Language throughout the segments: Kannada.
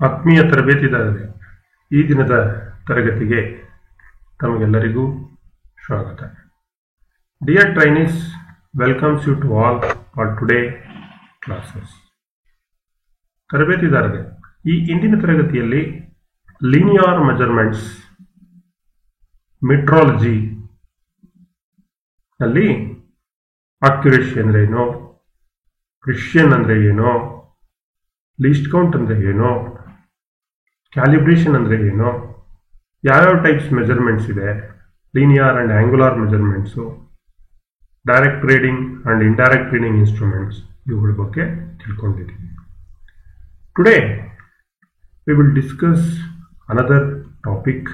ಆತ್ಮೀಯ ತರಬೇತಿದಾರರೇ, ಈ ದಿನದ ತರಗತಿಗೆ ತಮಗೆಲ್ಲರಿಗೂ ಸ್ವಾಗತ. Dear trainees, welcomes you to all for today classes. ತರಬೇತಿದಾರರೇ, ಈ ಇಂದಿನ ತರಗತಿಯಲ್ಲಿ ಲೀನಿಯರ್ ಮೆಜರ್ಮೆಂಟ್ಸ್ ಮೆಟ್ರಾಲಜಿ ನಲ್ಲಿ ಅಕ್ಯುರೇಸಿ ಅಂದ್ರೆ ಏನು, ಪ್ರಿಸಿಷನ್ ಅಂದ್ರೆ ಏನು, ಲೀಸ್ಟ್ ಕೌಂಟ್ ಅಂದ್ರೆ ಏನು, ಕ್ಯಾಲಿಬ್ರೇಷನ್ ಅಂದ್ರೆ ಏನು, ಯಾವ್ಯಾವ ಟೈಪ್ಸ್ ಮೆಜರ್ಮೆಂಟ್ಸ್ ಇದೆ, linear and angular measurements, direct reading and indirect reading instruments, ಇವುಗಳ ಬಗ್ಗೆ ತಿಳ್ಕೊಂಡಿದ್ದೀವಿ. Today we will discuss another topic,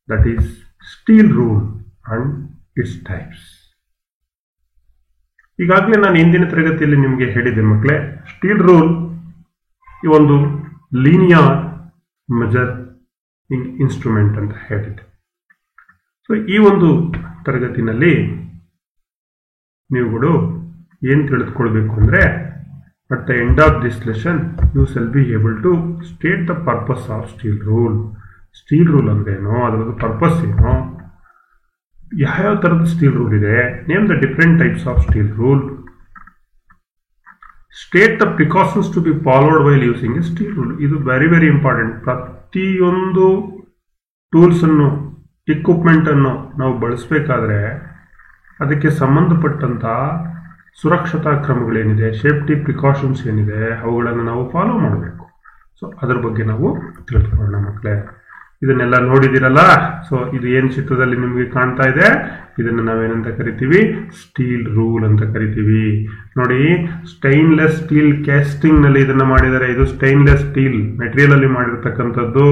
that is steel rule and its types. ಈಗಾಗಲೇ ನಾನು ಇಂದಿನ ತರಗತಿಯಲ್ಲಿ ನಿಮಗೆ ಹೇಳಿದೆ ಮಕ್ಕಳೇ, ಸ್ಟೀಲ್ ರೂಲ್ ಈ ಒಂದು ಲೀನಿಯರ್ ಮೆಜರಿಂಗ್ ಇನ್ಸ್ಟ್ರೂಮೆಂಟ್ ಅಂತ ಹೇಳಿದೆ. ಸೊ ಈ ಒಂದು ತರಗತಿನಲ್ಲಿ ನೀವುಗಳು ಏನು ತಿಳಿದುಕೊಳ್ಬೇಕು ಅಂದರೆ, at the end of this lesson you shall be able to state the purpose of steel rule. Steel rule ಅಂದ್ರೇನು, ಅದರದ್ದು ಪರ್ಪಸ್ ಏನು, ಯಾವ್ಯಾವ ಥರದ ಸ್ಟೀಲ್ ರೂಲ್ ಇದೆ, name the different types of steel rule, state the precautions to be followed while using a steel rule. ಇದು ವೆರಿ ವೆರಿ ಇಂಪಾರ್ಟೆಂಟ್. ಪ್ರತಿಯೊಂದು ಟೂಲ್ಸ್ ಅನ್ನು, ಇಕ್ವಿಪ್ಮೆಂಟ್ ಅನ್ನು ನಾವು ಬಳಸಬೇಕಾದ್ರೆ ಅದಕ್ಕೆ ಸಂಬಂಧಪಟ್ಟಂತ ಸುರಕ್ಷತಾ ಕ್ರಮಗಳೇನಿದೆ, ಸೇಫ್ಟಿ ಪ್ರಿಕಾಷನ್ಸ್ ಏನಿದೆ, ಅವುಗಳನ್ನು ನಾವು ಫಾಲೋ ಮಾಡಬೇಕು. ಸೊ ಅದರ ಬಗ್ಗೆ ನಾವು ತಿಳ್ಕೊಳ್ಳೋಣ ಮಕ್ಕಳೇ. ಇದನ್ನೆಲ್ಲ ನೋಡಿದಿರಲ್ಲ. ಸೊ ಇದು ಏನು ಚಿತ್ರದಲ್ಲಿ ನಿಮಗೆ ಕಾಣ್ತಾ ಇದೆ, ಇದನ್ನು ನಾವೇನಂತ ಕರಿತೀವಿ, ಸ್ಟೀಲ್ ರೂಲ್ ಅಂತ ಕರಿತೀವಿ. ನೋಡಿ, ಸ್ಟೈನ್ಲೆಸ್ ಸ್ಟೀಲ್ ಕ್ಯಾಸ್ಟಿಂಗ್ ನಲ್ಲಿ ಇದನ್ನ ಮಾಡಿದ್ದಾರೆ. ಇದು ಸ್ಟೈನ್ಲೆಸ್ ಸ್ಟೀಲ್ ಮೆಟೀರಿಯಲ್ ಅಲ್ಲಿ ಮಾಡಿರ್ತಕ್ಕಂಥದ್ದು.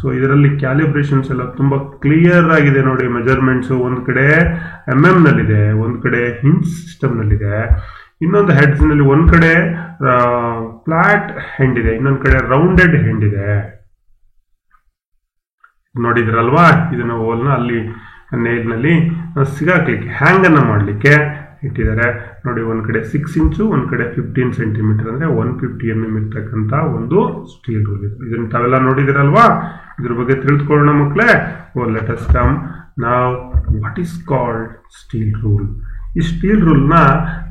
ಸೊ ಇದರಲ್ಲಿ ಕ್ಯಾಲಿಬ್ರೇಷನ್ಸ್ ಎಲ್ಲ ತುಂಬಾ ಕ್ಲಿಯರ್ ಆಗಿದೆ. ನೋಡಿ, ಮೆಜರ್ಮೆಂಟ್ಸ್ ಒಂದು ಕಡೆ ನಲ್ಲಿದೆ, ಒಂದು ಕಡೆ ಹಿಂಜ್ ಸಿಸ್ಟಮ್ ನಲ್ಲಿದೆ, ಇನ್ನೊಂದು ಹೆಡ್ಸ್ ನಲ್ಲಿ ಒಂದ್ ಕಡೆ ಫ್ಲಾಟ್ ಹೆಂಡ್ ಇದೆ, ಇನ್ನೊಂದು ಕಡೆ ರೌಂಡೆಡ್ ಹೆಂಡ್ ಇದೆ. ನೋಡಿದ್ರಲ್ವಾ, ಇದನ್ನ ಓಲ್ನ ಅಲ್ಲಿ ನೇಲ್ನಲ್ಲಿ ಸಿಗಾಕ್ಲಿಕ್ಕೆ, ಹ್ಯಾಂಗ್ ಅನ್ನ ಮಾಡ್ಲಿಕ್ಕೆ ಇಟ್ಟಿದ್ದಾರೆ. ನೋಡಿ, ಒಂದ್ ಕಡೆ 6 ಇಂಚು, ಒಂದ್ ಕಡೆ 15 ಸೆಂಟಿಮೀಟರ್, ಅಂದ್ರೆ 150 mm ಇರ್ತಕ್ಕಂಥ ಒಂದು ಸ್ಟೀಲ್ ರೂಲ್ ಇದೆ. ಇದನ್ನ ತಾವೆಲ್ಲ ನೋಡಿದಿರಲ್ವಾ. ಇದ್ರ ಬಗ್ಗೆ ತಿಳಿದುಕೊಳ್ಳೋಣ ಮಕ್ಕಳೇ. ಲೆಟ್ ಅಸ್ ಕಮ್ ನಾವ್ what is called steel rule. ಈ ಸ್ಟೀಲ್ ರೂಲ್ ನ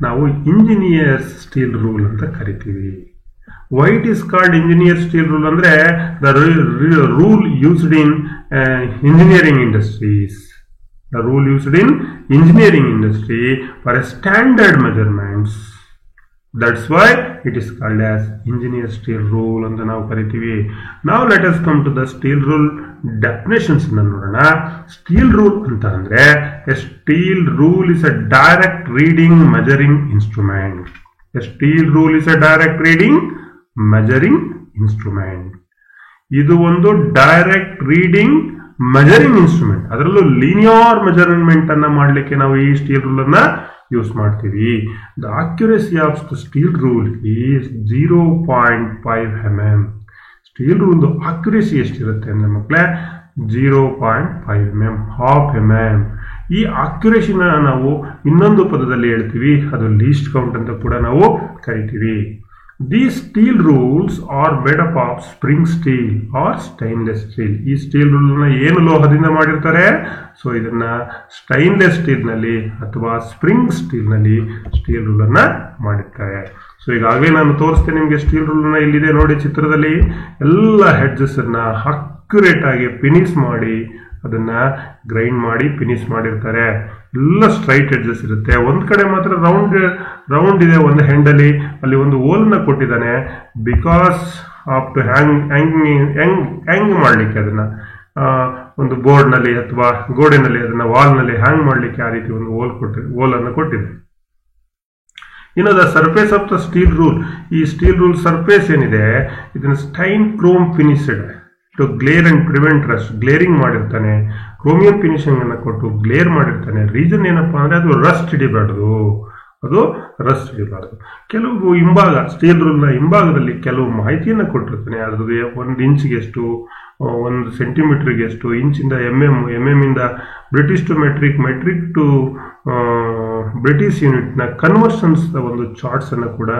ನಾವು ಇಂಜಿನಿಯರ್ಸ್ ಸ್ಟೀಲ್ ರೂಲ್ ಅಂತ ಕರಿತೀವಿ. Why it is called engineer steel rule ಅಂದ್ರೆ the rule used in engineering industries. The rule used in engineering industry for a standard measurements. That's why it is called as engineer steel rule ಅಂತ ನಾವು ಕರಿತೀವಿ. Now let us come to the steel rule definitions ನೋಡೋಣ. Steel rule ಅಂತ ಅಂದ್ರೆ a steel rule is a direct reading measuring instrument. A steel rule is a direct reading measuring instrument. ಇದು ಒಂದು ಡೈರೆಕ್ಟ್ ರೀಡಿಂಗ್ ಮೆಜರಿಂಗ್ ಇನ್ಸ್ಟ್ರೂಮೆಂಟ್. ಅದರಲ್ಲೂ ಲೀನಿಯರ್ ಮೆಜರ್ಮೆಂಟ್ ಅನ್ನ ಮಾಡಲಿಕ್ಕೆ ನಾವು ಈ ಸ್ಟೀಲ್ ರೂಲ್ ಅನ್ನ ಯೂಸ್ ಮಾಡ್ತೀವಿ. The accuracy of the steel rule is 0.5 mm. Steel rule accuracy ಎಷ್ಟಿರುತ್ತೆ ಅಂದ್ರೆ ಮಕ್ಕಳೇ, 0.5 mm, ಹಾಫ್ mm. ಈ ಅಕ್ಯುರೇಸಿನ ನಾವು ಇನ್ನೊಂದು ಪದದಲ್ಲಿ ಹೇಳ್ತೀವಿ, ಅದು ಲೀಸ್ಟ್ ಕೌಂಟ್ ಅಂತ ಕೂಡ ನಾವು ಕರಿತೀವಿ. These steel rules are made up of spring steel or stainless steel. ಈ ಸ್ಟೀಲ್ ರೂಲ್ ನ ಏನು ಲೋಹದಿಂದ ಮಾಡಿರ್ತಾರೆ, ಸೊ ಇದನ್ನ ಸ್ಟೈನ್ಲೆಸ್ ಸ್ಟೀಲ್ ನಲ್ಲಿ ಅಥವಾ ಸ್ಪ್ರಿಂಗ್ ಸ್ಟೀಲ್ ನಲ್ಲಿ ಸ್ಟೀಲ್ ರೂಲ್ ಅನ್ನ ಮಾಡಿರ್ತಾರೆ. ಸೊ ಈಗಾಗಲೇ ನಾನು ತೋರಿಸ್ತೇನೆ ನಿಮ್ಗೆ ಸ್ಟೀಲ್ ರೂಲ್ ನ. ಇಲ್ಲಿದೆ ನೋಡಿ ಚಿತ್ರದಲ್ಲಿ, ಎಲ್ಲ ಹೆಡ್ಜಸ್ ಅನ್ನ ಅಕ್ಯುರೇಟ್ ಆಗಿ ಫಿನಿಶ್ ಮಾಡಿ, ಅದನ್ನ ಗ್ರೈಂಡ್ ಮಾಡಿ ಫಿನಿಶ್ ಮಾಡಿರ್ತಾರೆ. ಎಲ್ಲ ಸ್ಟ್ರೈಟ್ ಎಡ್ಜಸ್ ಇರುತ್ತೆ. ಒಂದ್ ಕಡೆ ಮಾತ್ರ ರೌಂಡ್ ಇದೆ ಒಂದು ಹೆಂಡಲ್ಲಿ, ಅಲ್ಲಿ ಒಂದು ಓಲ್ನ ಕೊಟ್ಟಿದ್ದಾನೆ. ಬಿಕಾಸ್ ಆಫ್ ಟು ಹ್ಯಾಂಗ್ ಮಾಡ್ಲಿಕ್ಕೆ, ಅದನ್ನ ಒಂದು ಬೋರ್ಡ್ ನಲ್ಲಿ ಅಥವಾ ಗೋಡೆನಲ್ಲಿ, ಅದನ್ನ ವಾಲ್ ನಲ್ಲಿ ಹ್ಯಾಂಗ್ ಮಾಡ್ಲಿಕ್ಕೆ ಆ ರೀತಿ ಒಂದು ಓಲ್ ಅನ್ನು ಕೊಟ್ಟಿದೆ. ಇನ್ನು the surface of the steel rule, ಈ ಸ್ಟೀಲ್ ರೂಲ್ ಸರ್ಫೇಸ್ ಏನಿದೆ, ಇದನ್ನ stain chrome finished to glare and prevent rust. Glaring ಮಾಡಿರ್ತಾನೆ, ಕ್ರೋಮಿಯಂ ಫಿನಿಶಿಂಗ್ ಅನ್ನು ಕೊಟ್ಟು ಗ್ಲೇರ್ ಮಾಡಿರ್ತಾನೆ. ರೀಸನ್ ಏನಪ್ಪಾ ಅಂದ್ರೆ ಅದು ರಸ್ಟ್ ಹಿಡಿಬಾರ್ದು, ಕೆಲವು ಹಿಂಭಾಗ, ಸ್ಟೀಲ್ ರೂಲ್ ನ ಹಿಂಭಾಗದಲ್ಲಿ ಕೆಲವು ಮಾಹಿತಿಯನ್ನು ಕೊಟ್ಟಿರ್ತಾನೆ. ಅದ್ರದ್ದು 1 ಇಂಚಿಗೆ ಎಷ್ಟು, 1 ಸೆಂಟಿಮೀಟರ್ಗೆ ಎಷ್ಟು, ಇಂಚಿಂದ mm ಇಂದ British to metric to British unit ನ ಕನ್ವರ್ಷನ್ಸ್ ಒಂದು ಚಾರ್ಟ್ಸ್ ಅನ್ನು ಕೂಡ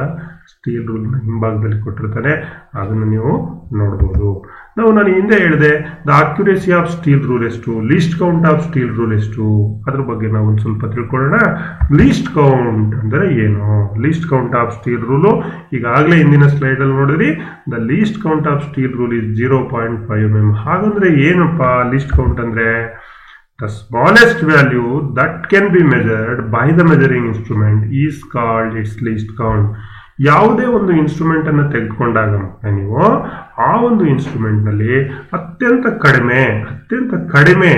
ಸ್ಟೀಲ್ ರೂಲ್ನ ಹಿಂಭಾಗದಲ್ಲಿ ಕೊಟ್ಟಿರ್ತಾನೆ, ಅದನ್ನು ನೀವು ನೋಡ್ಬೋದು. ನಾನು ಹಿಂದೆ ಹೇಳಿದೆ the accuracy of steel rule ಎಷ್ಟು, least count of steel rule ಎಷ್ಟು, ಅದ್ರ ಬಗ್ಗೆ ನಾವು ಒಂದು ಸ್ವಲ್ಪ ತಿಳ್ಕೊಳ್ಳೋಣ. ಲೀಸ್ಟ್ ಕೌಂಟ್ ಅಂದರೆ ಏನು? List count of steel rule ಈಗಾಗಲೇ ಹಿಂದಿನ ಸ್ಲೈಡಲ್ಲಿ ನೋಡಿದ್ರಿ. The least count of steel rule is 0.5 mm. ಹಾಗಂದ್ರೆ ಏನಪ್ಪ ಲೀಸ್ಟ್ ಕೌಂಟ್ ಅಂದ್ರೆ? The smallest value that can be measured by the measuring instrument is called its least count. ಯಾವುದೇ ಒಂದು ಇನ್ಸ್ಟ್ರೂಮೆಂಟ್ ಅನ್ನು ತೆಗೆದುಕೊಂಡಾಗ ನೀವು ಆ ಒಂದು ಇನ್ಸ್ಟ್ರೂಮೆಂಟ್ ನಲ್ಲಿ ಅತ್ಯಂತ ಕಡಿಮೆ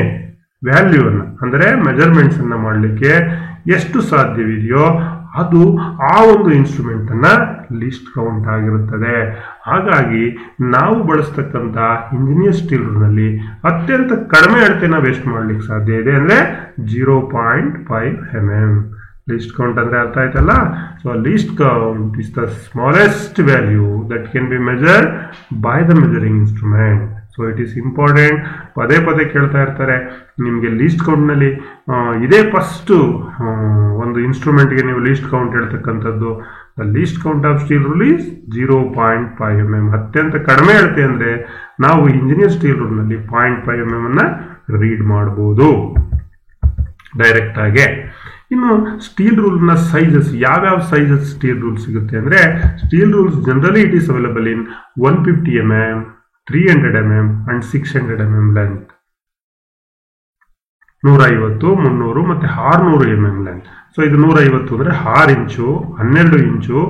ವ್ಯಾಲ್ಯೂ ಅನ್ನು ಅಂದರೆ ಮೆಜರ್ಮೆಂಟ್ಸ್ ಅನ್ನ ಮಾಡಲಿಕ್ಕೆ ಎಷ್ಟು ಸಾಧ್ಯವಿದೆಯೋ ಅದು ಆ ಒಂದು ಇನ್ಸ್ಟ್ರೂಮೆಂಟ್ ಅನ್ನ ಲೀಸ್ಟ್ ಕೌಂಟ್ ಆಗಿರುತ್ತದೆ. ಹಾಗಾಗಿ ನಾವು ಬಳಸ್ತಕ್ಕಂಥ ಇಂಜಿನಿಯರ್ ಸ್ಟೀಲ್ ರೂಲ್ನಲ್ಲಿ ಅತ್ಯಂತ ಕಡಿಮೆ ಅಳತೆ ನಾವು ಎಷ್ಟು ಮಾಡ್ಲಿಕ್ಕೆ ಸಾಧ್ಯ ಇದೆ ಅಂದ್ರೆ 0.5 mm. ಲೀಸ್ಟ್ ಕೌಂಟ್ ಅಂದ್ರೆ ಅರ್ಥ ಆಯ್ತಲ್ಲ. So least count is the smallest value that can be measured by the measuring instrument. So it is important. ಪದೇ ಕೇಳ್ತಾ ಇರ್ತಾರೆ ನಿಮಗೆ ಲೀಸ್ಟ್ ಕೌಂಟ್ನಲ್ಲಿ ಇದೇ ಫಸ್ಟ್ ಒಂದು ಇನ್ಸ್ಟ್ರೂಮೆಂಟ್ಗೆ ನೀವು ಲೀಸ್ಟ್ ಕೌಂಟ್ ಹೇಳ್ತಕ್ಕಂಥದ್ದು. The least count of steel rule is 0.5 mm. ಅತ್ಯಂತ ಕಡಿಮೆ ಅಳತೆ ಅಂದ್ರೆ ನಾವು ಇಂಜಿನಿಯರ್ ಸ್ಟೀಲ್ ರೂಲ್ನಲ್ಲಿ 0.5 mm ಅನ್ನ ರೀಡ್ ಮಾಡಬಹುದು ಡೈರೆಕ್ಟ್ ಆಗಿ. ಇನ್ನು ಸ್ಟೀಲ್ ರೂಲ್ನ ಸೈಜಸ್, ಯಾವ್ಯಾವ ಸೈಜಸ್ ಸ್ಟೀಲ್ ರೂಲ್ ಸಿಗುತ್ತೆ ಅಂದ್ರೆ steel rules generally it is available in 150 mm, 300 mm and 600 mm length. 150, 300 ಮತ್ತೆ 600 mm ಲೆಂತ್. ಸೊ ಇದು 150 ಅಂದ್ರೆ 6 ಇಂಚು, 12 ಇಂಚು,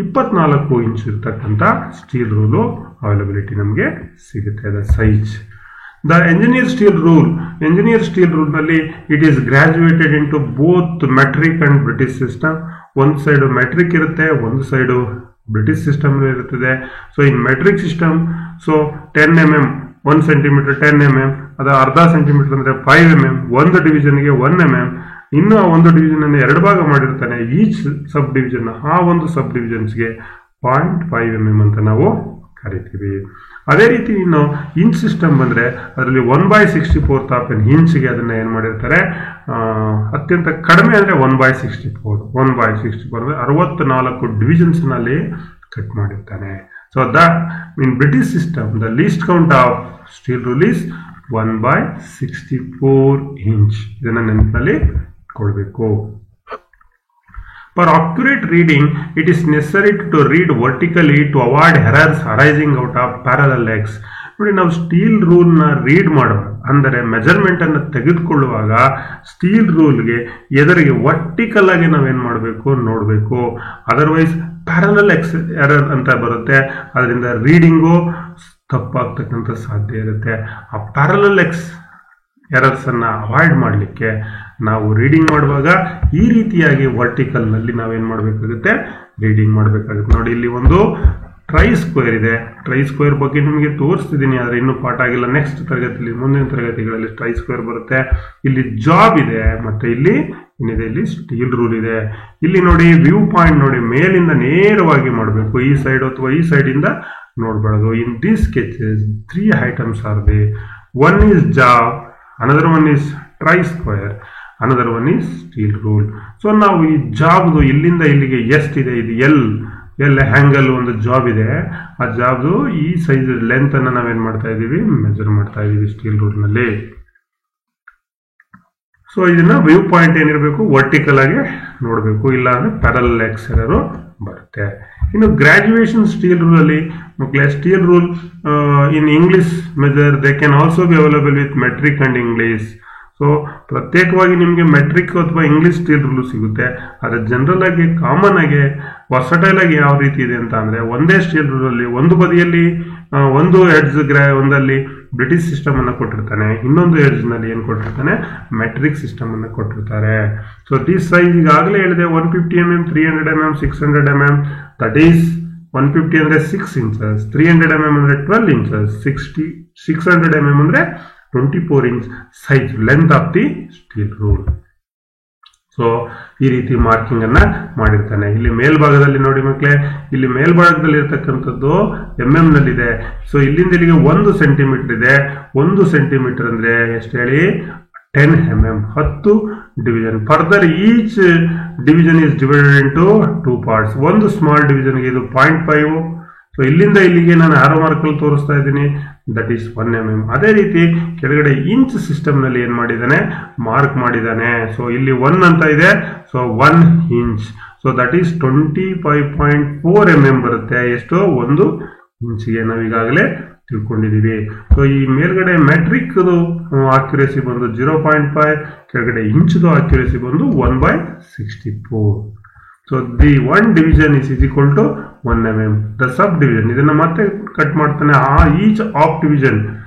24 ಇಂಚು ಇರ್ತಕ್ಕಂಥ ಸ್ಟೀಲ್ ರೂಲು ಅವೈಲಬಿಲಿಟಿ ನಮಗೆ ಸಿಗುತ್ತೆ. The size. The engineer steel rule ನಲ್ಲಿ it is graduated into both metric and British system. ಒಂದು ಸೈಡ್ ಮೆಟ್ರಿಕ್ ಇರುತ್ತೆ, ಒಂದು ಸೈಡ್ ಬ್ರಿಟಿಷ್ ಸಿಸ್ಟಮ್ ಇರುತ್ತದೆ. So in metric system 10 mm 1 centimetre 10 mm, ಅದು ಅರ್ಧ ಸೆಂಟಿಮೀಟರ್ ಅಂದ್ರೆ 5 mm, ಒಂದು ಡಿವಿಷನ್ಗೆ 1 mm. ಇನ್ನು ಆ ಒಂದು ಡಿವಿಷನ್ ಅನ್ನು 2 ಭಾಗ ಮಾಡಿರ್ತಾನೆ. ಈಚ್ ಸಬ್ ಡಿವಿಷನ್ ಆ ಒಂದು ಸಬ್ ಡಿವಿಷನ್ಸ್ಗೆ 0.5 mm ಅಂತ ನಾವು ಕರಿತೀವಿ. ಅದೇ ರೀತಿ ಇನ್ನು ಇಂಚ್ ಸಿಸ್ಟಮ್ ಬಂದ್ರೆ ಅದರಲ್ಲಿ 1/64 ಆಫ್ ಎನ್ ಇಂಚ್ಗೆ ಅದನ್ನ ಏನ್ ಮಾಡಿರ್ತಾರೆ, ಅತ್ಯಂತ ಕಡಿಮೆ ಅಂದ್ರೆ 1/64 ಅಂದ್ರೆ 64 ಡಿವಿಷನ್ಸ್ ನಲ್ಲಿ ಕಟ್ ಮಾಡಿರ್ತಾನೆ. So in British system the least count of steel rule is 1/64 inch. ಇದನ್ನ ನೆನಪಿನಲ್ಲಿ ಕೊಡಬೇಕು. For accurate reading, it is necessary to read vertically to avoid errors arising out of parallel legs. ನೋಡಿ, ನಾವು ಸ್ಟೀಲ್ ರೂಲ್ನ ರೀಡ್ ಮಾಡುವಾಗ ಅಂದರೆ ಮೆಜರ್ಮೆಂಟ್ ಅನ್ನು ತೆಗೆದುಕೊಳ್ಳುವಾಗ ಸ್ಟೀಲ್ ರೂಲ್ಗೆ ಎದುರಿಗೆ ವರ್ಟಿಕಲ್ ಆಗಿ ನಾವೇನ್ ಮಾಡಬೇಕು ನೋಡಬೇಕು. ಅದರ್ವೈಸ್ ಪ್ಯಾರಲಲ್ ಎರರ್ ಅಂತ ಬರುತ್ತೆ, ಅದರಿಂದ ರೀಡಿಂಗು ತಪ್ಪಾಗ್ತಕ್ಕಂಥ ಸಾಧ್ಯ ಇರುತ್ತೆ. ಆ ಪ್ಯಾರಲಲ್ ಎರರ್ಸ್ ಅನ್ನ ಅವಾಯ್ಡ್ ಮಾಡಲಿಕ್ಕೆ ನಾವು ರೀಡಿಂಗ್ ಮಾಡುವಾಗ ಈ ರೀತಿಯಾಗಿ ವರ್ಟಿಕಲ್ ನಲ್ಲಿ ನಾವೇನ್ ಮಾಡಬೇಕಾಗುತ್ತೆ, ರೀಡಿಂಗ್ ಮಾಡಬೇಕಾಗುತ್ತೆ. ನೋಡಿ, ಇಲ್ಲಿ ಒಂದು ಟ್ರೈ ಸ್ಕ್ವೇರ್ ಇದೆ. ಟ್ರೈ ಸ್ಕ್ವೇರ್ ಬಗ್ಗೆ ನಿಮಗೆ ತೋರಿಸ್ತಿದ್ದೀನಿ, ಆದ್ರೆ ಇನ್ನೂ ಪಾಠ ಆಗಿಲ್ಲ. ನೆಕ್ಸ್ಟ್ ತರಗತಿಯಲ್ಲಿ, ಮುಂದಿನ ತರಗತಿಗಳಲ್ಲಿ ಟ್ರೈ ಸ್ಕ್ವೇರ್ ಬರುತ್ತೆ. ಇಲ್ಲಿ ಜಾಬ್ ಇದೆ, ಮತ್ತೆ ಇಲ್ಲಿ ಏನಿದೆ, ಇಲ್ಲಿ ಸ್ಟೀಲ್ ರೂಲ್ ಇದೆ. ಇಲ್ಲಿ ನೋಡಿ ವ್ಯೂ ಪಾಯಿಂಟ್ ನೋಡಿ, ಮೇಲಿಂದ ನೇರವಾಗಿ ಮಾಡಬೇಕು, ಈ ಸೈಡ್ ಅಥವಾ ಈ ಸೈಡ್ ಇಂದ ನೋಡಬಾರದು. In this sketches 3 items are they. One is job, another one is tri-square, another one is steel rule. So ನಾವು ಈ ಜಾಬ್ದು ಇಲ್ಲಿಂದ ಇಲ್ಲಿಗೆ ಎಷ್ಟಿದೆ, ಇದು ಎಲ್ ಹ್ಯಾಂಗಲ್ ಒಂದು ಜಾಬ್ ಇದೆ. ಆ ಜಾಬ್ದು ಈ ಸೈಜ್ ಲೆಂತ್ ಅನ್ನ ನಾವೇನ್ ಮಾಡ್ತಾ ಇದೀವಿ, ಮೆಜರ್ ಮಾಡ್ತಾ ಇದೀವಿ ಸ್ಟೀಲ್ ರೂಲ್ ನಲ್ಲಿ. ಸೊ ಇದನ್ನ ವ್ಯೂ ಪಾಯಿಂಟ್ ಏನಿರಬೇಕು, ವರ್ಟಿಕಲ್ ಆಗಿ ನೋಡಬೇಕು, ಇಲ್ಲ ಅಂದ್ರೆ ಪ್ಯಾರಲಲ್ ಎರರ್ ಬರುತ್ತೆ. ಇನ್ನು ಗ್ರಾಜುಯೇಷನ್ ಸ್ಟೀಲ್ ರೂಲ್ ಅಲ್ಲಿ steel rule in English measure they can also be available with metric and English. So ಪ್ರತ್ಯೇಕವಾಗಿ ನಿಮಗೆ ಮೆಟ್ರಿಕ್ ಅಥವಾ ಇಂಗ್ಲಿಷ್ ಸ್ಟೀಲ್ ರೂಲ್ ಸಿಗುತ್ತೆ. ಆದರೆ ಜನರಲ್ ಆಗಿ ಕಾಮನ್ ಆಗಿ ವರ್ಸಟೈಲ್ ಆಗಿ ಯಾವ ರೀತಿ ಇದೆ ಅಂತ ಅಂದ್ರೆ, ಒಂದೇ ಸ್ಟೀಲ್ ರೂಲ್ ಅಲ್ಲಿ ಒಂದು ಬದಿಯಲ್ಲಿ ಒಂದು ಎಡ್ಜ್ ಒಂದಲ್ಲಿ ಬ್ರಿಟಿಷ್ ಸಿಸ್ಟಮ್ ಅನ್ನ ಕೊಟ್ಟಿರ್ತಾನೆ, ಇನ್ನೊಂದು ಎಡ್ಜ್ ನಲ್ಲಿ ಏನ್ ಕೊಟ್ಟಿರ್ತಾನೆ, ಮೆಟ್ರಿಕ್ ಸಿಸ್ಟಮ್ ಅನ್ನ ಕೊಟ್ಟಿರ್ತಾರೆ. ಸೊ ದಿಸ್ ಸೈಜ್ ಈಗಾಗಲೇ ಹೇಳಿದೆ 150 mm, 300 mm, 600 mm. That is 150 ಅಂದ್ರೆ 6 ಇಂಚಸ್, 300 mm ಅಂದ್ರೆ 12 ಇಂಚಸ್, 600 mm ಅಂದ್ರೆ 24 inch size length of the steel rule. So ಈ ರೀತಿ ಮಾರ್ಕಿಂಗ್ ಅನ್ನ ಮಾಡಿರ್ತಾನೆ. ಇಲ್ಲಿ ಮೇಲ್ಭಾಗದಲ್ಲಿ ನೋಡಿ ಮಕ್ಕಳೇ, ಇಲ್ಲಿ ಮೇಲ್ಭಾಗದಲ್ಲಿ ಇರತಕ್ಕಂಥದ್ದು mm ನಲ್ಲಿದೆ. ಸೊ ಇಲ್ಲಿಂದ ಇಲ್ಲಿಗೆ 1 ಸೆಂಟಿಮೀಟರ್ ಇದೆ. 1 ಸೆಂಟಿಮೀಟರ್ ಅಂದ್ರೆ ಎಷ್ಟು ಹೇಳಿ, 10 mm. 10 division. Further, each division is divided into 2 parts. ಒಂದು ಸ್ಮಾಲ್ ಡಿವಿಷನ್ಗೆ ಇದು 0.5. ಸೊ ಇಲ್ಲಿಂದ ಇಲ್ಲಿಗೆ ನಾನು ಆರೋ ಮಾರ್ಕಲ್ಲಿ ತೋರಿಸ್ತಾ ಇದ್ದೀನಿ, ದಟ್ ಈಸ್ 1 mm. ಅದೇ ರೀತಿ ಕೆಳಗಡೆ ಇಂಚ್ ಸಿಸ್ಟಮ್ ನಲ್ಲಿ ಏನ್ ಮಾಡಿದ್ದಾನೆ, ಮಾರ್ಕ್ ಮಾಡಿದ್ದಾನೆ. ಸೊ ಇಲ್ಲಿ 1 ಅಂತ ಇದೆ, so 1 inch. So that is 25.4 mm ಬರುತ್ತೆ. ಎಷ್ಟು? 1 ಇಂಚಿಗೆ ನಾವು ಈಗಾಗಲೇ ತಿಳ್ಕೊಂಡಿದೀವಿ. ಸೊ ಈ ಮೇಲ್ಗಡೆ ಮೆಟ್ರಿಕ್ ಆಕ್ಯುರೇಸಿ ಬಂದು 0.5, ಕೆಳಗಡೆ ಇಂಚ್ದು ಆಕ್ಯುರೇಸಿ ಬಂದು 1/64. So the 1 division is equal to 1 mm. The subdivision, ಇದನ್ನ ಮತ್ತೆ ಕಟ್ ಮಾಡ್ತಾನೆ, each of division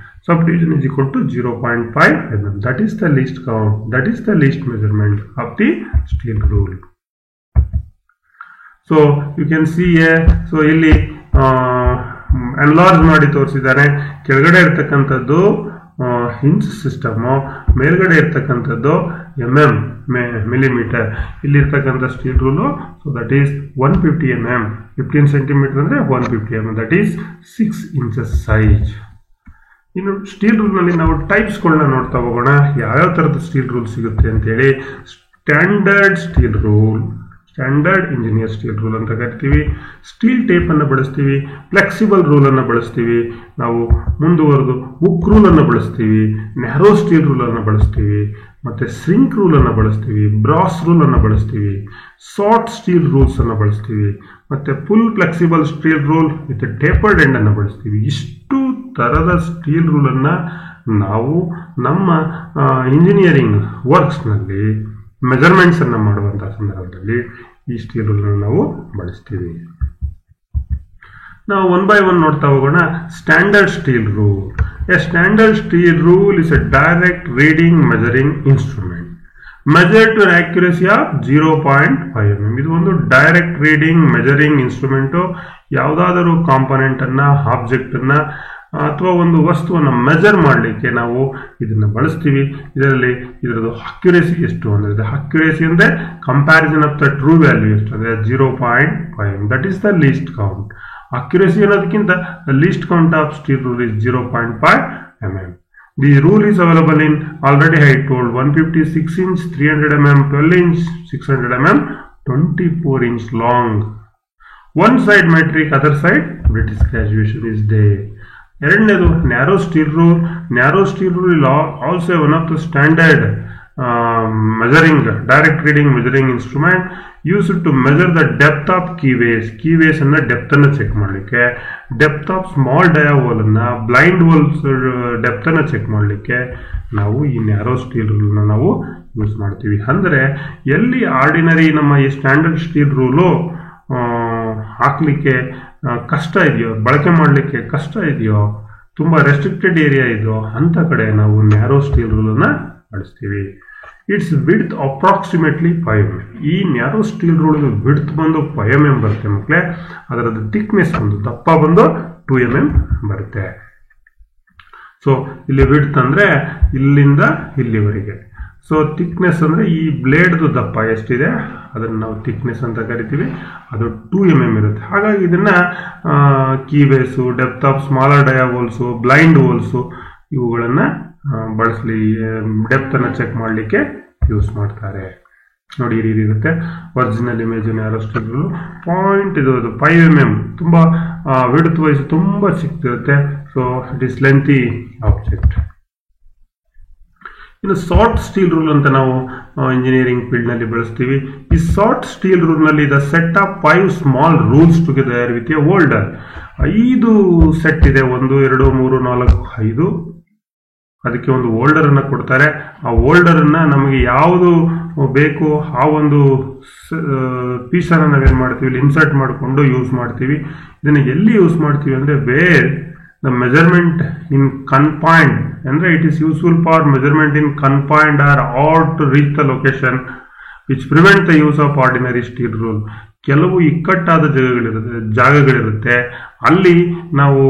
subdivision is equal to 0.5 mm. That is the least count, that is the least measurement of the steel rule. So you can see here, so ಇಲ್ಲಿ ಎನ್ಲಾರ್ಜ್ ಮಾಡಿ ತೋರಿಸಿದ್ದಾರೆ. ಕೆಳಗಡೆ ಇರ್ತಕ್ಕಂಥದ್ದು ಇಂಚ್ ಸಿಸ್ಟಮ್, ಮೇಲ್ಗಡೆ ಇರ್ತಕ್ಕಂಥದ್ದು mm ಮಿಲಿಮೀಟರ್. ಇಲ್ಲಿ ಇರ್ತಕ್ಕಂಥ steel rule, so that is 150 mm. 15 centimetre ಅಂದ್ರೆ 150 mm, that is 6 inches size. ಇನ್ನು ಸ್ಟೀಲ್ ರೂಲ್ ನಲ್ಲಿ ನಾವು ಟೈಪ್ಸ್ಗಳನ್ನ ನೋಡ್ತಾ ಹೋಗೋಣ, ಯಾವ್ಯಾವ ತರದ ಸ್ಟೀಲ್ ರೂಲ್ ಸಿಗುತ್ತೆ ಅಂತ ಹೇಳಿ. Standard steel rule, standard engineer steel rule ಅಂತ ಕರಿತೀವಿ. ಸ್ಟೀಲ್ ಟೇಪ್ ಅನ್ನು ಬಳಸ್ತೀವಿ, ಫ್ಲೆಕ್ಸಿಬಲ್ ರೂಲ್ ಅನ್ನು ಬಳಸ್ತೀವಿ, ನಾವು ಮುಂದುವರೆದು ಹುಕ್ ರೂಲ್ ಅನ್ನು ಬಳಸ್ತೀವಿ, ನ್ಯಾರೋ ಸ್ಟೀಲ್ ರೂಲ್ ಅನ್ನು ಬಳಸ್ತೀವಿ, ಮತ್ತೆ ಸ್ರಿಂಕ್ ರೂಲ್ ಅನ್ನು ಬಳಸ್ತೀವಿ, ಬ್ರಾಸ್ ರೂಲ್ ಅನ್ನು ಬಳಸ್ತೀವಿ, ಸಾಫ್ಟ್ ಸ್ಟೀಲ್ ರೂಲ್ಸ್ ಅನ್ನು ಬಳಸ್ತೀವಿ, ಮತ್ತೆ full flexible steel rule with tapered end ಅನ್ನು ಬಳಸ್ತೀವಿ. ಇಷ್ಟು ತರದ ಸ್ಟೀಲ್ ರೂಲ್ ಅನ್ನ ನಾವು ನಮ್ಮ ಇಂಜಿನಿಯರಿಂಗ್ ವರ್ಕ್ಸ್ ನಲ್ಲಿ ಮೆಜರ್ಮೆಂಟ್ಸ್ ಅನ್ನ ಮಾಡುವಂತಹ ಸಂದರ್ಭದಲ್ಲಿ ಈ ಸ್ಟೀಲ್ ರೂಲ್ ನಾವು ಬಳಸ್ತೀವಿ. ನಾವು 1 by 1 ನೋಡ್ತಾ ಹೋಗೋಣ. Standard steel rule. A standard steel rule is A direct reading measuring instrument measured to an accuracy of 0.5 mm. ಇದು ಒಂದು ಡೈರೆಕ್ಟ್ ರೀಡಿಂಗ್ ಮೆಜರಿಂಗ್ ಇನ್ಸ್ಟ್ರೂಮೆಂಟ್. ಯಾವುದಾದರೂ ಕಾಂಪೊನೆಂಟ್ ಅನ್ನ, ಆಬ್ಜೆಕ್ಟ್ ಅನ್ನ ಅಥವಾ ಒಂದು ವಸ್ತುವನ್ನು ಮೆಜರ್ ಮಾಡಲಿಕ್ಕೆ ನಾವು ಇದನ್ನ ಬಳಸ್ತೀವಿ. ಇದರಲ್ಲಿ ಇದರದ್ದು ಅಕ್ಯುರೇಸಿ ಎಷ್ಟು ಅಂದ್ರೆ, ಅಕ್ಯುರೇಸಿ ಅಂದ್ರೆ comparison of the true value ಎಷ್ಟು ಅಂದ್ರೆ 0.5. That is the least count. Accuracy ಅನ್ನೋದಕ್ಕಿಂತ least count of steel rule is 0.5 mm. The rule is available in, already I told, 150 6 inch, 300 mm 12 inch, 600 mm 24 inch long. One side metric, other side British graduation is there. ಎರಡನೇದು narrow steel rule. Narrow steel rule is also one of the standard measuring, direct reading measuring instrument used to measure the depth of keyways. Keyways ಅನ್ನ ಡೆಪ್ತ್ ಅನ್ನ ಚೆಕ್ ಮಾಡಲಿಕ್ಕೆ, ಡೆಪ್ತ್ ಆಫ್ ಸ್ಮಾಲ್ ಡಯಾವೋಲ್ ಅನ್ನ, ಬ್ಲೈಂಡ್ ಹೋಲ್ಸ್ ಡೆಪ್ತ್ ಅನ್ನ ಚೆಕ್ ಮಾಡಲಿಕ್ಕೆ ನಾವು ಈ ನ್ಯಾರೋ ಸ್ಟೀಲ್ ರೂಲ್ ನಾವು ಯೂಸ್ ಮಾಡ್ತೀವಿ. ಅಂದ್ರೆ ಎಲ್ಲಿ ಆರ್ಡಿನರಿ ನಮ್ಮ ಈ ಸ್ಟ್ಯಾಂಡರ್ಡ್ ಸ್ಟೀಲ್ ರೂಲು ಹಾಕ್ಲಿಕ್ಕೆ ಕಷ್ಟ ಇದೆಯೋ, ಬಳಕೆ ಮಾಡಲಿಕ್ಕೆ ಕಷ್ಟ ಇದೆಯೋ, ತುಂಬಾ ರೆಸ್ಟ್ರಿಕ್ಟೆಡ್ ಏರಿಯಾ ಇದೆಯೋ ಅಂತ ಕಡೆ ನಾವು ನ್ಯಾರೋ ಸ್ಟೀಲ್ ರೂಲ್ ಅನ್ನ ಬಳಸ್ತೀವಿ. It's width approximately 5 mm. ಈ ನ್ಯಾರೋ ಸ್ಟೀಲ್ ರೂಲ್ ವಿಡ್ತ್ ಬಂದು 5 mm ಬರುತ್ತೆ ಮಕ್ಕಳೇ. ಅದರದ್ದು ಥಿಕ್ನೆಸ್ ಬಂದು, ದಪ್ಪ ಬಂದು 2 mm ಬರುತ್ತೆ. ಸೊ ಇಲ್ಲಿ ವಿಡ್ತ್ ಅಂದ್ರೆ ಇಲ್ಲಿಂದ ಇಲ್ಲಿವರೆಗೆ. ಸೊ ಥಿಕ್ನೆಸ್ ಅಂದ್ರೆ ಈ ಬ್ಲೇಡ್ದು ದಪ್ಪ ಎಷ್ಟಿದೆ ಅದನ್ನು ನಾವು ಥಿಕ್ನೆಸ್ ಅಂತ ಕರಿತೀವಿ, ಅದು 2 mm ಇರುತ್ತೆ. ಹಾಗಾಗಿ ಇದನ್ನ keyways, depth of smaller dia holes, blind holes ಇವುಗಳನ್ನ ಬಳಸಲಿ, ಡೆಪ್ತ್ ಅನ್ನ ಚೆಕ್ ಮಾಡಲಿಕ್ಕೆ ಯೂಸ್ ಮಾಡ್ತಾರೆ. ನೋಡಿ ಈ ರೀತಿ ಇರುತ್ತೆ. Original image narrow steel rule point ಇದು 5 mm, ತುಂಬಾ ವಿಡ್ತ್ ವೈಸ್ ತುಂಬಾ ಚಿಕ್ಕದಿರುತ್ತೆ. So it is lengthy object. ಇನ್ನು ಸಾಫ್ಟ್ ಸ್ಟೀಲ್ ರೂಲ್ ಅಂತ ನಾವು ಇಂಜಿನಿಯರಿಂಗ್ ಫೀಲ್ಡ್ ನಲ್ಲಿ ಬಳಸ್ತೀವಿ. ಈ ಸಾಫ್ಟ್ ಸ್ಟೀಲ್ ರೂಲ್ ನಲ್ಲಿ the set of 5 small rules together with a holder. 5 set ಇದೆ, 1 2 3 4 5. ಅದಕ್ಕೆ ಒಂದು ಹೋಲ್ಡರ್ ಅನ್ನ ಕೊಡ್ತಾರೆ. ಆ ಹೋಲ್ಡರ್ ಅನ್ನ ನಮಗೆ ಯಾವುದು ಬೇಕು ಆ ಒಂದು ಪೀಸ್ ಅನ್ನ ನಾವೇನ್ ಮಾಡ್ತೀವಿ, ಇನ್ಸರ್ಟ್ ಮಾಡಿಕೊಂಡು ಯೂಸ್ ಮಾಡ್ತೀವಿ. ಇದನ್ನ ಎಲ್ಲಿ ಯೂಸ್ ಮಾಡ್ತೀವಿ ಅಂದ್ರೆ wear the measurement in confined, and it is useful for measurement in confined or out to reach the location which prevent the use of ordinary steel rule. ಕೆಲವು ಇಕ್ಕಟ್ಟಾದ ಜಾಗಗಳಿರುತ್ತೆ, ಅಲ್ಲಿ ನಾವು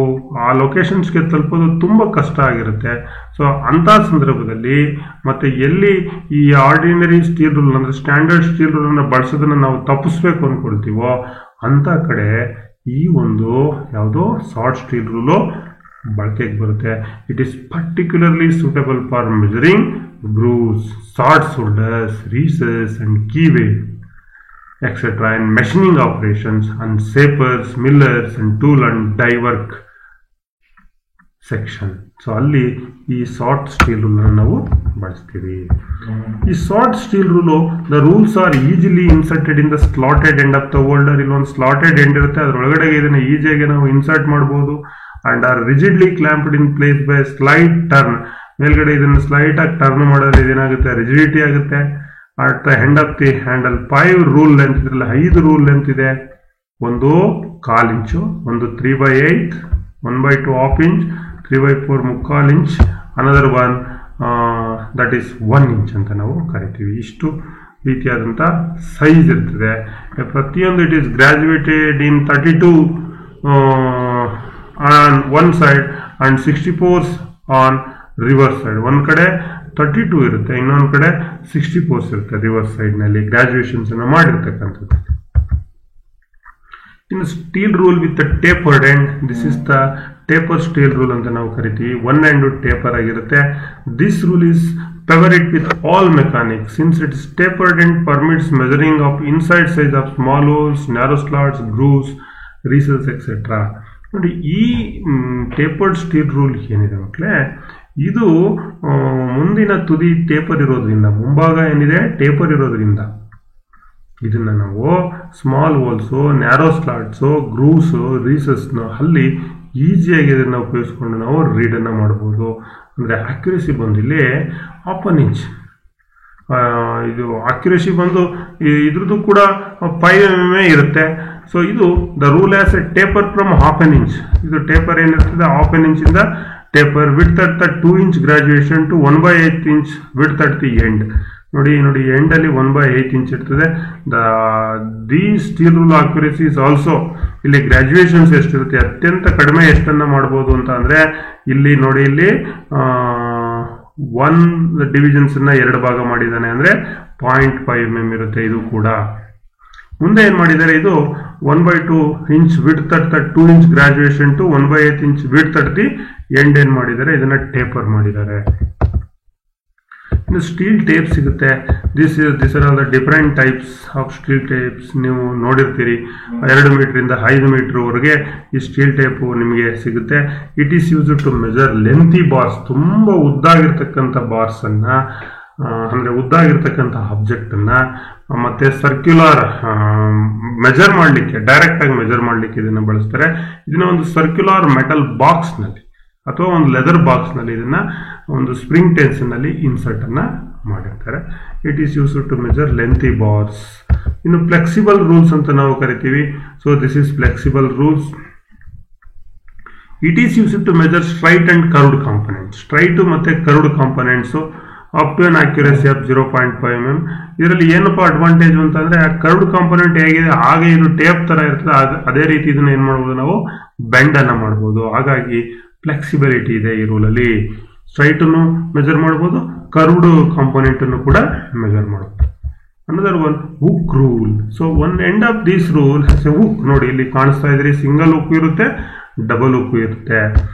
ಆ ಲೊಕೇಶನ್ಸ್ಗೆ ತಲುಪೋದು ತುಂಬಾ ಕಷ್ಟ ಆಗಿರುತ್ತೆ. ಸೊ ಅಂತ ಸಂದರ್ಭದಲ್ಲಿ ಮತ್ತೆ ಎಲ್ಲಿ ಈ ಆರ್ಡಿನರಿ ಸ್ಟೀಲ್ ರೂಲ್ ಅಂದ್ರೆ ಸ್ಟ್ಯಾಂಡರ್ಡ್ ಸ್ಟೀಲ್ ರೂಲ್ ಅನ್ನ ಬಳಸೋದನ್ನ ನಾವು ತಪ್ಪಿಸ್ಬೇಕು ಅನ್ಕೊಳ್ತೀವೋ ಅಂತ ಕಡೆ ಈ ಒಂದು ಯಾವುದೋ ಸಾಫ್ಟ್ ಸ್ಟೀಲ್ ರೂಲು ಬಳಕೆಗೆ ಬರುತ್ತೆ. It is particularly suitable for measuring grooves, sword shoulders, recess and keyway etc. and machining operations and shapers, millers and tool and die work section. So ಅಲ್ಲಿ ಈ ಸಾಫ್ಟ್ ಸ್ಟೀಲ್ ರೂಲ್ ನಾವು ಬಳಸ್ತೀವಿ. ಈ soft steel rule the rules are easily inserted in the slotted end of the holder. ಇಲ್ಲೊಂದು ಸ್ಲಾಟೆಡ್ ಎಂಡ್ ಇರುತ್ತೆ, ಅದರೊಳಗಡೆ ಇದನ್ನು ಈಸಿಯಾಗಿ ನಾವು ಇನ್ಸರ್ಟ್ ಮಾಡ್ಬೋದು. And are rigidly clamped in place by slide turn. ಮೇಲ್ಗಡೆ ಇದನ್ನು ಸ್ಲೈಟ್ ಆಗಿ ಟರ್ನ್ ಮಾಡೋದ್ರೆ ಇದೇನಾಗುತ್ತೆ, ರಿಜಿಡಿಟಿ ಆಗುತ್ತೆ. At the end of the handle 5 rule length, ಇದರಲ್ಲಿ 5 ರೂಲ್ ಲೆಂತ್ ಇದೆ. ಒಂದು 1/4 ಇಂಚು, ಒಂದು 3/8, 1/2 1/2 inch, 3/4 1/4 inch, another one that is 1 inch ಅಂತ ನಾವು ಕರಿತೀವಿ. ಇಷ್ಟು ರೀತಿಯಾದಂಥ ಸೈಜ್ ಇರ್ತದೆ ಪ್ರತಿಯೊಂದು. It is graduated in 32 on one side and 64 on reverse side. ಒಂದು ಕಡೆ 32 ಇರುತ್ತೆ, ಇನ್ನೊಂದು ಕಡೆ 64 ಇರುತ್ತೆ ರಿವರ್ಸ್ ಸೈಡ್ನಲ್ಲಿ ಗ್ರಾಜುಯೇಷನ್ಸ್ ಅನ್ನು ಮಾಡಿರ್ತಕ್ಕಂಥದ್ದು. ಇನ್ನು steel rule with tapered end, this is the taper steel rule ಅಂತ ನಾವು ಕರಿತೀವಿ. 1 ಎಂಡ್ ಟೇಪರ್ ಆಗಿರುತ್ತೆ. This rule is favourite with all mechanics since it is tapered end permits measuring of inside size of small holes, narrow slots, grooves, recesses etcetera. ನೋಡಿ, ಈ ಟೇಪರ್ಡ್ ಸ್ಟೀಲ್ ರೂಲ್ ಏನಿದೆ ಮಕ್ಕಳೇ, ಇದು ಮುಂದಿನ ತುದಿ ಟೇಪರ್ ಇರೋದ್ರಿಂದ, ಮುಂಭಾಗ ಏನಿದೆ ಟೇಪರ್ ಇರೋದ್ರಿಂದ ಇದನ್ನು ನಾವು ಸ್ಮಾಲ್ ಹೋಲ್ಸು, ನ್ಯಾರೋ ಸ್ಲಾಟ್ಸು, ಗ್ರೂವ್ಸು, ರೀಸಸ್ನ ಅಲ್ಲಿ ಈಸಿಯಾಗಿ ಇದನ್ನು ಉಪಯೋಗಿಸ್ಕೊಂಡು ನಾವು ರೀಡನ್ನು ಮಾಡ್ಬೋದು. ಅಂದರೆ ಅಕ್ಯುರೇಸಿ ಬಂದು ಇಲ್ಲಿ 1/2 ಇಂಚ್. ಇದು ಅಕ್ಯುರೇಸಿ ಬಂದು ಇದ್ರದ್ದು ಕೂಡ 5 mm ಇರುತ್ತೆ. ಸೊ ಇದು the rule as a taper from 1/2 inch. ಇದು ಟೇಪರ್ ಏನಿರ್ತದೆ 1/2 ಇಂಚಿಂದ taper width at the 2 inch graduation to 1/8 inch width at the end. ನೋಡಿ ಎಂಡಲ್ಲಿ 1/8 ಇಂಚ್ ಇರ್ತದೆ. The steel rule accuracy is also, ಇಲ್ಲಿ ಗ್ರಾಜುಯೇಷನ್ಸ್ ಎಷ್ಟಿರುತ್ತೆ, ಅತ್ಯಂತ ಕಡಿಮೆ ಎಷ್ಟನ್ನು ಮಾಡ್ಬೋದು ಅಂತ ಅಂದರೆ ಇಲ್ಲಿ ನೋಡಿ, ಇಲ್ಲಿ 1 ಡಿವಿಷನ್ಸನ್ನು 2 ಭಾಗ ಮಾಡಿದ್ದಾನೆ, ಅಂದರೆ 0.5 mm ಇರುತ್ತೆ. ಇದು ಕೂಡ ಮುಂದೆ ಏನು ಮಾಡಿದ್ದಾರೆ, ಇದು 1/2 inch width at the 2 inch graduation to 1/8 inch width at the end ಏನು ಮಾಡಿದ್ದಾರೆ, ಇದನ್ನ ಟೇಪರ್ ಮಾಡಿದ್ದಾರೆ. ಇನ್ನು ಸ್ಟೀಲ್ ಟೇಪ್ ಸಿಗುತ್ತೆ. This are all the different types of steel tapes. ನೀವು ನೋಡಿರ್ತೀರಿ 2 ಮೀಟರಿಂದ 5 ಮೀಟರ್ವರೆಗೆ ಈ ಸ್ಟೀಲ್ ಟೇಪು ನಿಮಗೆ ಸಿಗುತ್ತೆ. It is use to measure lengthy bars, ತುಂಬ ಉದ್ದಾಗಿರ್ತಕ್ಕಂಥ ಬಾರ್ಸನ್ನು, ಅಂದರೆ ಉದ್ದಾಗಿರ್ತಕ್ಕಂಥ ಆಬ್ಜೆಕ್ಟನ್ನು, ಮತ್ತು ಸರ್ಕ್ಯುಲರ್ ಮೆಜರ್ ಮಾಡಲಿಕ್ಕೆ, ಡೈರೆಕ್ಟಾಗಿ ಮೆಜರ್ ಮಾಡಲಿಕ್ಕೆ ಇದನ್ನು ಬಳಸ್ತಾರೆ. ಇದನ್ನ ಒಂದು ಸರ್ಕ್ಯುಲರ್ ಮೆಟಲ್ ಬಾಕ್ಸ್ನಲ್ಲಿ ಅಥವಾ ಒಂದು ಲೆದರ್ ಬಾಕ್ಸ್ನಲ್ಲಿ ಇದನ್ನು ಒಂದು ಸ್ಪ್ರಿಂಗ್ ಟೆನ್ಷನ್ನಲ್ಲಿ ಇನ್ಸರ್ಟನ್ನು ಮಾಡಿರ್ತಾರೆ. It is use to measure lengthy bars. ಇನ್ನು ಫ್ಲೆಕ್ಸಿಬಲ್ ರೂಲ್ಸ್ ಅಂತ ನಾವು ಕರಿತೀವಿ. So this is flexible rules. It is use to measure straight and curved components. Straight ಮತ್ತು curved components up to an accuracy of 0.5 mm. ಇದರಲ್ಲಿ ಏನಪ್ಪ ಅಡ್ವಾಂಟೇಜ್ ಅಂತಂದರೆ, ಆ ಕರ್ವ್ಡ್ ಕಾಂಪೊನೆಂಟ್ ಹೇಗಿದೆ ಹಾಗೆ ಇದು ಟೇಪ್ ಥರ ಇರ್ತದೆ, ಅದೇ ರೀತಿ ಇದನ್ನು ಏನು ಮಾಡ್ಬೋದು, ನಾವು ಬೆಂಡನ್ನು ಮಾಡ್ಬೋದು. ಹಾಗಾಗಿ ಫ್ಲೆಕ್ಸಿಬಿಲಿಟಿ ಇದೆ ಈ ರೂಲಲ್ಲಿ. ಸ್ಟ್ರೈಟನ್ನು ಮೆಜರ್ ಮಾಡ್ಬೋದು, ಕರ್ವ್ಡ್ ಕಾಂಪೊನೆಂಟನ್ನು ಕೂಡ ಮೆಜರ್ ಮಾಡ್ಬೋದು. Another one hook rule. So one end of this rule hook. ನೋಡಿ ಇಲ್ಲಿ ಕಾಣಿಸ್ತಾ ಇದ್ರಿ, ಸಿಂಗಲ್ ಹುಕ್ ಇರುತ್ತೆ, ಡಬಲ್ ಹುಕ್ ಇರುತ್ತೆ.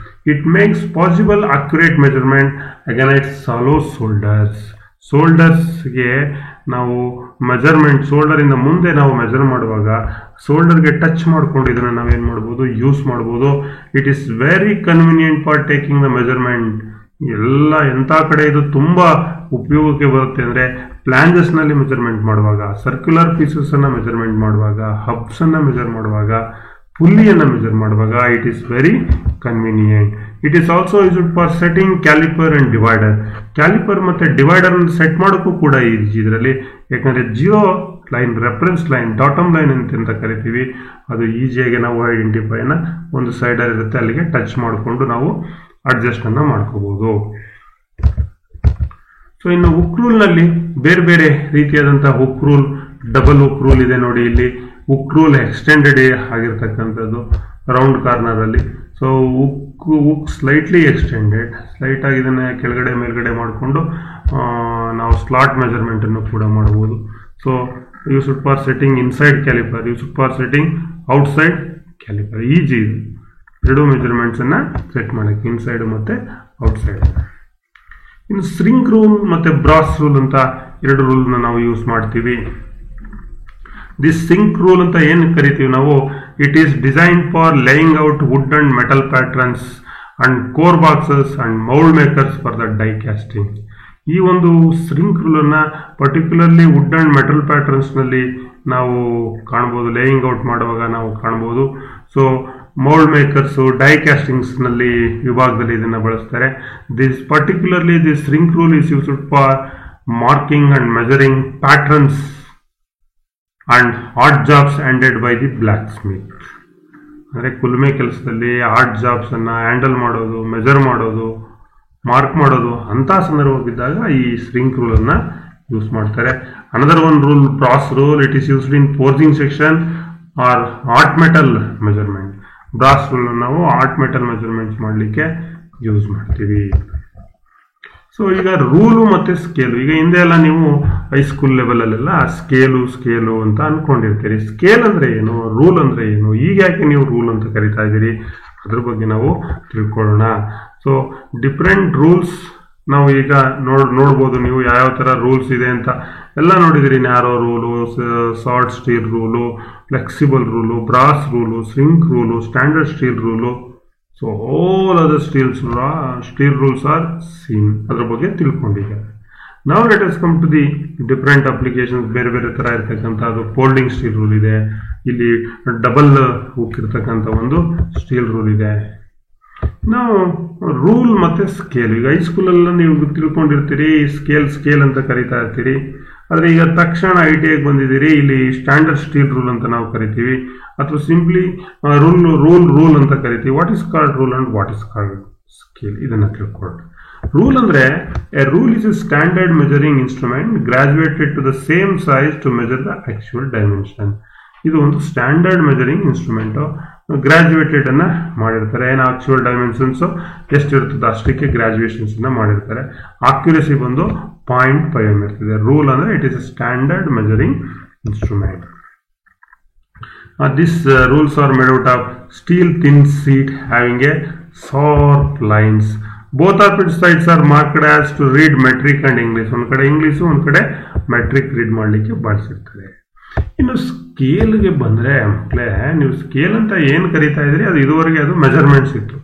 It makes possible accurate measurement against shallow shoulders. ಶೋಲ್ಡರ್ಸ್ಗೆ ನಾವು ಮೆಜರ್ಮೆಂಟ್, ಶೋಲ್ಡರಿಂದ ಮುಂದೆ ನಾವು ಮೆಜರ್ ಮಾಡುವಾಗ ಶೋಲ್ಡರ್ಗೆ ಟಚ್ ಮಾಡ್ಕೊಂಡು ಇದನ್ನು ನಾವೇನು ಮಾಡ್ಬೋದು, ಯೂಸ್ ಮಾಡ್ಬೋದು. It is very convenient for taking the measurement. ಎಂಥ ಕಡೆ ಇದು ತುಂಬ ಉಪಯೋಗಕ್ಕೆ ಬರುತ್ತೆ ಅಂದರೆ, ಪ್ಲಾಂಜಸ್ನಲ್ಲಿ ಮೆಜರ್ಮೆಂಟ್ ಮಾಡುವಾಗ, ಸರ್ಕ್ಯುಲರ್ ಪೀಸಸನ್ನು ಮೆಜರ್ಮೆಂಟ್ ಮಾಡುವಾಗ, ಹಬ್ಸನ್ನು ಮೆಜರ್ ಮಾಡುವಾಗ, ಪುಲ್ಲಿಯನ್ನು ಮೆಜರ್ ಮಾಡುವಾಗ it is very convenient. It is also used for setting calliper and divider. Calliper ಮತ್ತು ಡಿವೈಡರನ್ನು ಸೆಟ್ ಮಾಡೋಕ್ಕೂ ಕೂಡ ಇದರಲ್ಲಿ, ಯಾಕಂದರೆ 0 line, reference line, datum line ಅಂತ ಕರಿತೀವಿ. ಅದು ಈಸಿಯಾಗಿ ನಾವು ಐಡೆಂಟಿಫೈನ ಒಂದು ಸೈಡಲ್ಲಿ ಇರುತ್ತೆ, ಅಲ್ಲಿಗೆ ಟಚ್ ಮಾಡಿಕೊಂಡು ನಾವು ಅಡ್ಜಸ್ಟನ್ನು ಮಾಡ್ಕೋಬೋದು. ಸೊ ಇನ್ನು ಹುಕ್ ರೂಲ್ನಲ್ಲಿ ಬೇರೆ ಬೇರೆ ರೀತಿಯಾದಂಥ hook rule, double hook rule ಇದೆ ನೋಡಿ. ಇಲ್ಲಿ ಹುಕ್ ರೂಲ್ ಎಕ್ಸ್ಟೆಂಡೆಡ್ ಆಗಿರ್ತಕ್ಕಂಥದ್ದು ರೌಂಡ್ ಕಾರ್ನರಲ್ಲಿ. So hook slightly extended, slight ಆಗಿ ಇದನ್ನು ಕೆಳಗಡೆ ಮೇಲ್ಗಡೆ ಮಾಡಿಕೊಂಡು ನಾವು ಸ್ಲಾಟ್ ಮೆಜರ್ಮೆಂಟನ್ನು ಕೂಡ ಮಾಡ್ಬೋದು. So used for setting inside calliper, used for setting outside calliper. Easy ಇದು. ಎರಡು ಮೆಜರ್ಮೆಂಟ್ಸ್ ಅನ್ನ ಸೆಟ್ ಮಾಡಕ್ಕೆ, ಇನ್ಸೈಡ್ ಮತ್ತೆ ಔಟ್ಸೈಡ್. ಇನ್ನು ಸ್ಟ್ರಿಂಗ್ ರೂಲ್ ಮತ್ತೆ ಬ್ರಾಸ್ ರೂಲ್ ಅಂತ ಎರಡು ರೂಲ್ನ ನಾವು ಯೂಸ್ ಮಾಡ್ತೀವಿ. ದಿಸ್ ಸಿಂಕ್ ರೂಲ್ ಅಂತ ಏನು ಕರಿತೀವಿ ನಾವು, it is design for laying out wood and metal patterns and core boxes and mould makers for the die casting. ಈ ಒಂದು ಸ್ಟ್ರಿಂಗ್ ರೂಲ್ ಅನ್ನ particularly wood and metal patterns ನಲ್ಲಿ ನಾವು ಕಾಣಬಹುದು, ಲೇಯಿಂಗ್ ಔಟ್ ಮಾಡುವಾಗ ನಾವು ಕಾಣಬಹುದು. So mould makers, die castings ನಲ್ಲಿ ವಿಭಾಗದಲ್ಲಿ ಇದನ್ನ ಬಳಸ್ತಾರೆ. This particularly this string rule is used for marking and measuring patterns and art jobs handed by the black Smith. ಅಂದರೆ ಕುಲುಮೆ ಕೆಲಸದಲ್ಲಿ ಆರ್ಟ್ ಜಾಬ್ಸ್ ಅನ್ನ ಹ್ಯಾಂಡಲ್ ಮಾಡೋದು, ಮೆಜರ್ ಮಾಡೋದು, ಮಾರ್ಕ್ ಮಾಡೋದು ಅಂತ ಸಂದರ್ಭವಿದ್ದಾಗ ಈ ಸ್ಟ್ರಿಂಗ್ ರೂಲ್ ಅನ್ನ ಯೂಸ್ ಮಾಡ್ತಾರೆ. Another one rule, brass rule, it is used in forging section or hot metal measurement. Brass rule ನಾವು ಆರ್ಟ್ ಮೆಟಲ್ ಮೆಜರ್ಮೆಂಟ್ಸ್ ಮಾಡಲಿಕ್ಕೆ ಯೂಸ್ ಮಾಡ್ತೀವಿ. ಸೊ ಈಗ ರೂಲು ಮತ್ತೆ ಸ್ಕೇಲು, ಈಗ ಹಿಂದೆ ಎಲ್ಲ ನೀವು ಹೈಸ್ಕೂಲ್ ಲೆವೆಲ್ ಅಲ್ಲೆಲ್ಲ ಸ್ಕೇಲು ಅಂತ ಅನ್ಕೊಂಡಿರ್ತೀರಿ. ಸ್ಕೇಲ್ ಅಂದ್ರೆ ಏನು, ರೂಲ್ ಅಂದ್ರೆ ಏನು, ಈಗ ಯಾಕೆ ನೀವು ರೂಲ್ ಅಂತ ಕರಿತಾ ಇದ್ದೀರಿ, ಅದ್ರ ಬಗ್ಗೆ ನಾವು ತಿಳ್ಕೊಳ್ಳೋಣ. ಸೊ ಡಿಫ್ರೆಂಟ್ ರೂಲ್ಸ್ ನಾವು ಈಗ ನೋಡ್ಬೋದು, ನೀವು ಯಾವ ತರ ರೂಲ್ಸ್ ಇದೆ ಅಂತ ಎಲ್ಲ ನೋಡಿದಿರಿ. Narrow rule, short steel rule, flexible rule, brass rule, string rule, standard steel rule. So all other steel rules are seen. ಅದ್ರ ಬಗ್ಗೆ ತಿಳ್ಕೊಂಡಿದ್ದೆ. ನಾವು let us come to the different applications. ಬೇರೆ ಬೇರೆ ತರ ಇರ್ತಕ್ಕಂಥದ್ದು ಫೋಲ್ಡಿಂಗ್ ಸ್ಟೀಲ್ ರೂಲ್ ಇದೆ, ಇಲ್ಲಿ ಡಬಲ್ ಹುಕ್ ಇರ್ತಕ್ಕಂಥ ಒಂದು ಸ್ಟೀಲ್ ರೂಲ್ ಇದೆ. ನಾವು ರೂಲ್ ಮತ್ತೆ ಸ್ಕೇಲ್, ಈಗ ಹೈಸ್ಕೂಲಲ್ಲ ನೀವು ತಿಳ್ಕೊಂಡಿರ್ತೀರಿ, ಸ್ಕೇಲ್ ಅಂತ ಕರಿತಾ ಇರ್ತೀರಿ. ಆದರೆ ಈಗ ತಕ್ಷಣ ITIಗೆ ಬಂದಿದ್ದೀರಿ, ಇಲ್ಲಿ ಸ್ಟ್ಯಾಂಡರ್ಡ್ ಸ್ಟೀಲ್ ರೂಲ್ ಅಂತ ನಾವು ಕರಿತೀವಿ, ಅಥವಾ ಸಿಂಪ್ಲಿ ರೂಲ್ ಅಂತ ಕರಿತೀವಿ. What is called rule and what is called scale, ಇದನ್ನ ತಿಳ್ಕೊಳ್ಳಿ. ರೂಲ್ ಅಂದ್ರೆ a rule is a standard measuring instrument graduated to the same size to measure the actual dimension. ಇದು ಒಂದು ಸ್ಟ್ಯಾಂಡರ್ಡ್ ಮೆಜರಿಂಗ್ ಇನ್ಸ್ಟ್ರೂಮೆಂಟ್, ಗ್ರಾಜುಯೇಟೆಡ್ ಅನ್ನ ಮಾಡಿರ್ತಾರೆ. ಏನು ಆಕ್ಚುಯಲ್ ಡೈಮೆನ್ಷನ್ಸ್ ಎಷ್ಟಿರ್ತದೆ ಅಷ್ಟಕ್ಕೆ ಗ್ರಾಜುಯೇಷನ್ಸ್ ಅನ್ನ ಮಾಡಿರ್ತಾರೆ. ಆಕ್ಯುರಸಿ ಬಂದು 0.5 ಇರ್ತದೆ. ರೂಲ್ ಅಂದ್ರೆ it is a standard measuring instrument. These rules are made out of steel thin sheet having a sharp lines. Both opposite sides are marked as to read metric and English. ಒಂದು ಕಡೆ ಇಂಗ್ಲಿಷ್, ಒಂದು ಕಡೆ ಮೆಟ್ರಿಕ್ ರೀಡ್ ಮಾಡಲಿಕ್ಕೆ ಬಳಸಿರ್ತಾರೆ. ಇನ್ನು ಸ್ಕೇಲ್ಗೆ ಬಂದ್ರೆ ಮಕ್ಕಳೇ, ನೀವು ಸ್ಕೇಲ್ ಅಂತ ಏನು ಕರಿತಾ ಇದ್ರಿ ಅದು ಇದುವರೆಗೆ ಅದು ಮೆಜರ್ಮೆಂಟ್ಸ್ ಇತ್ತು.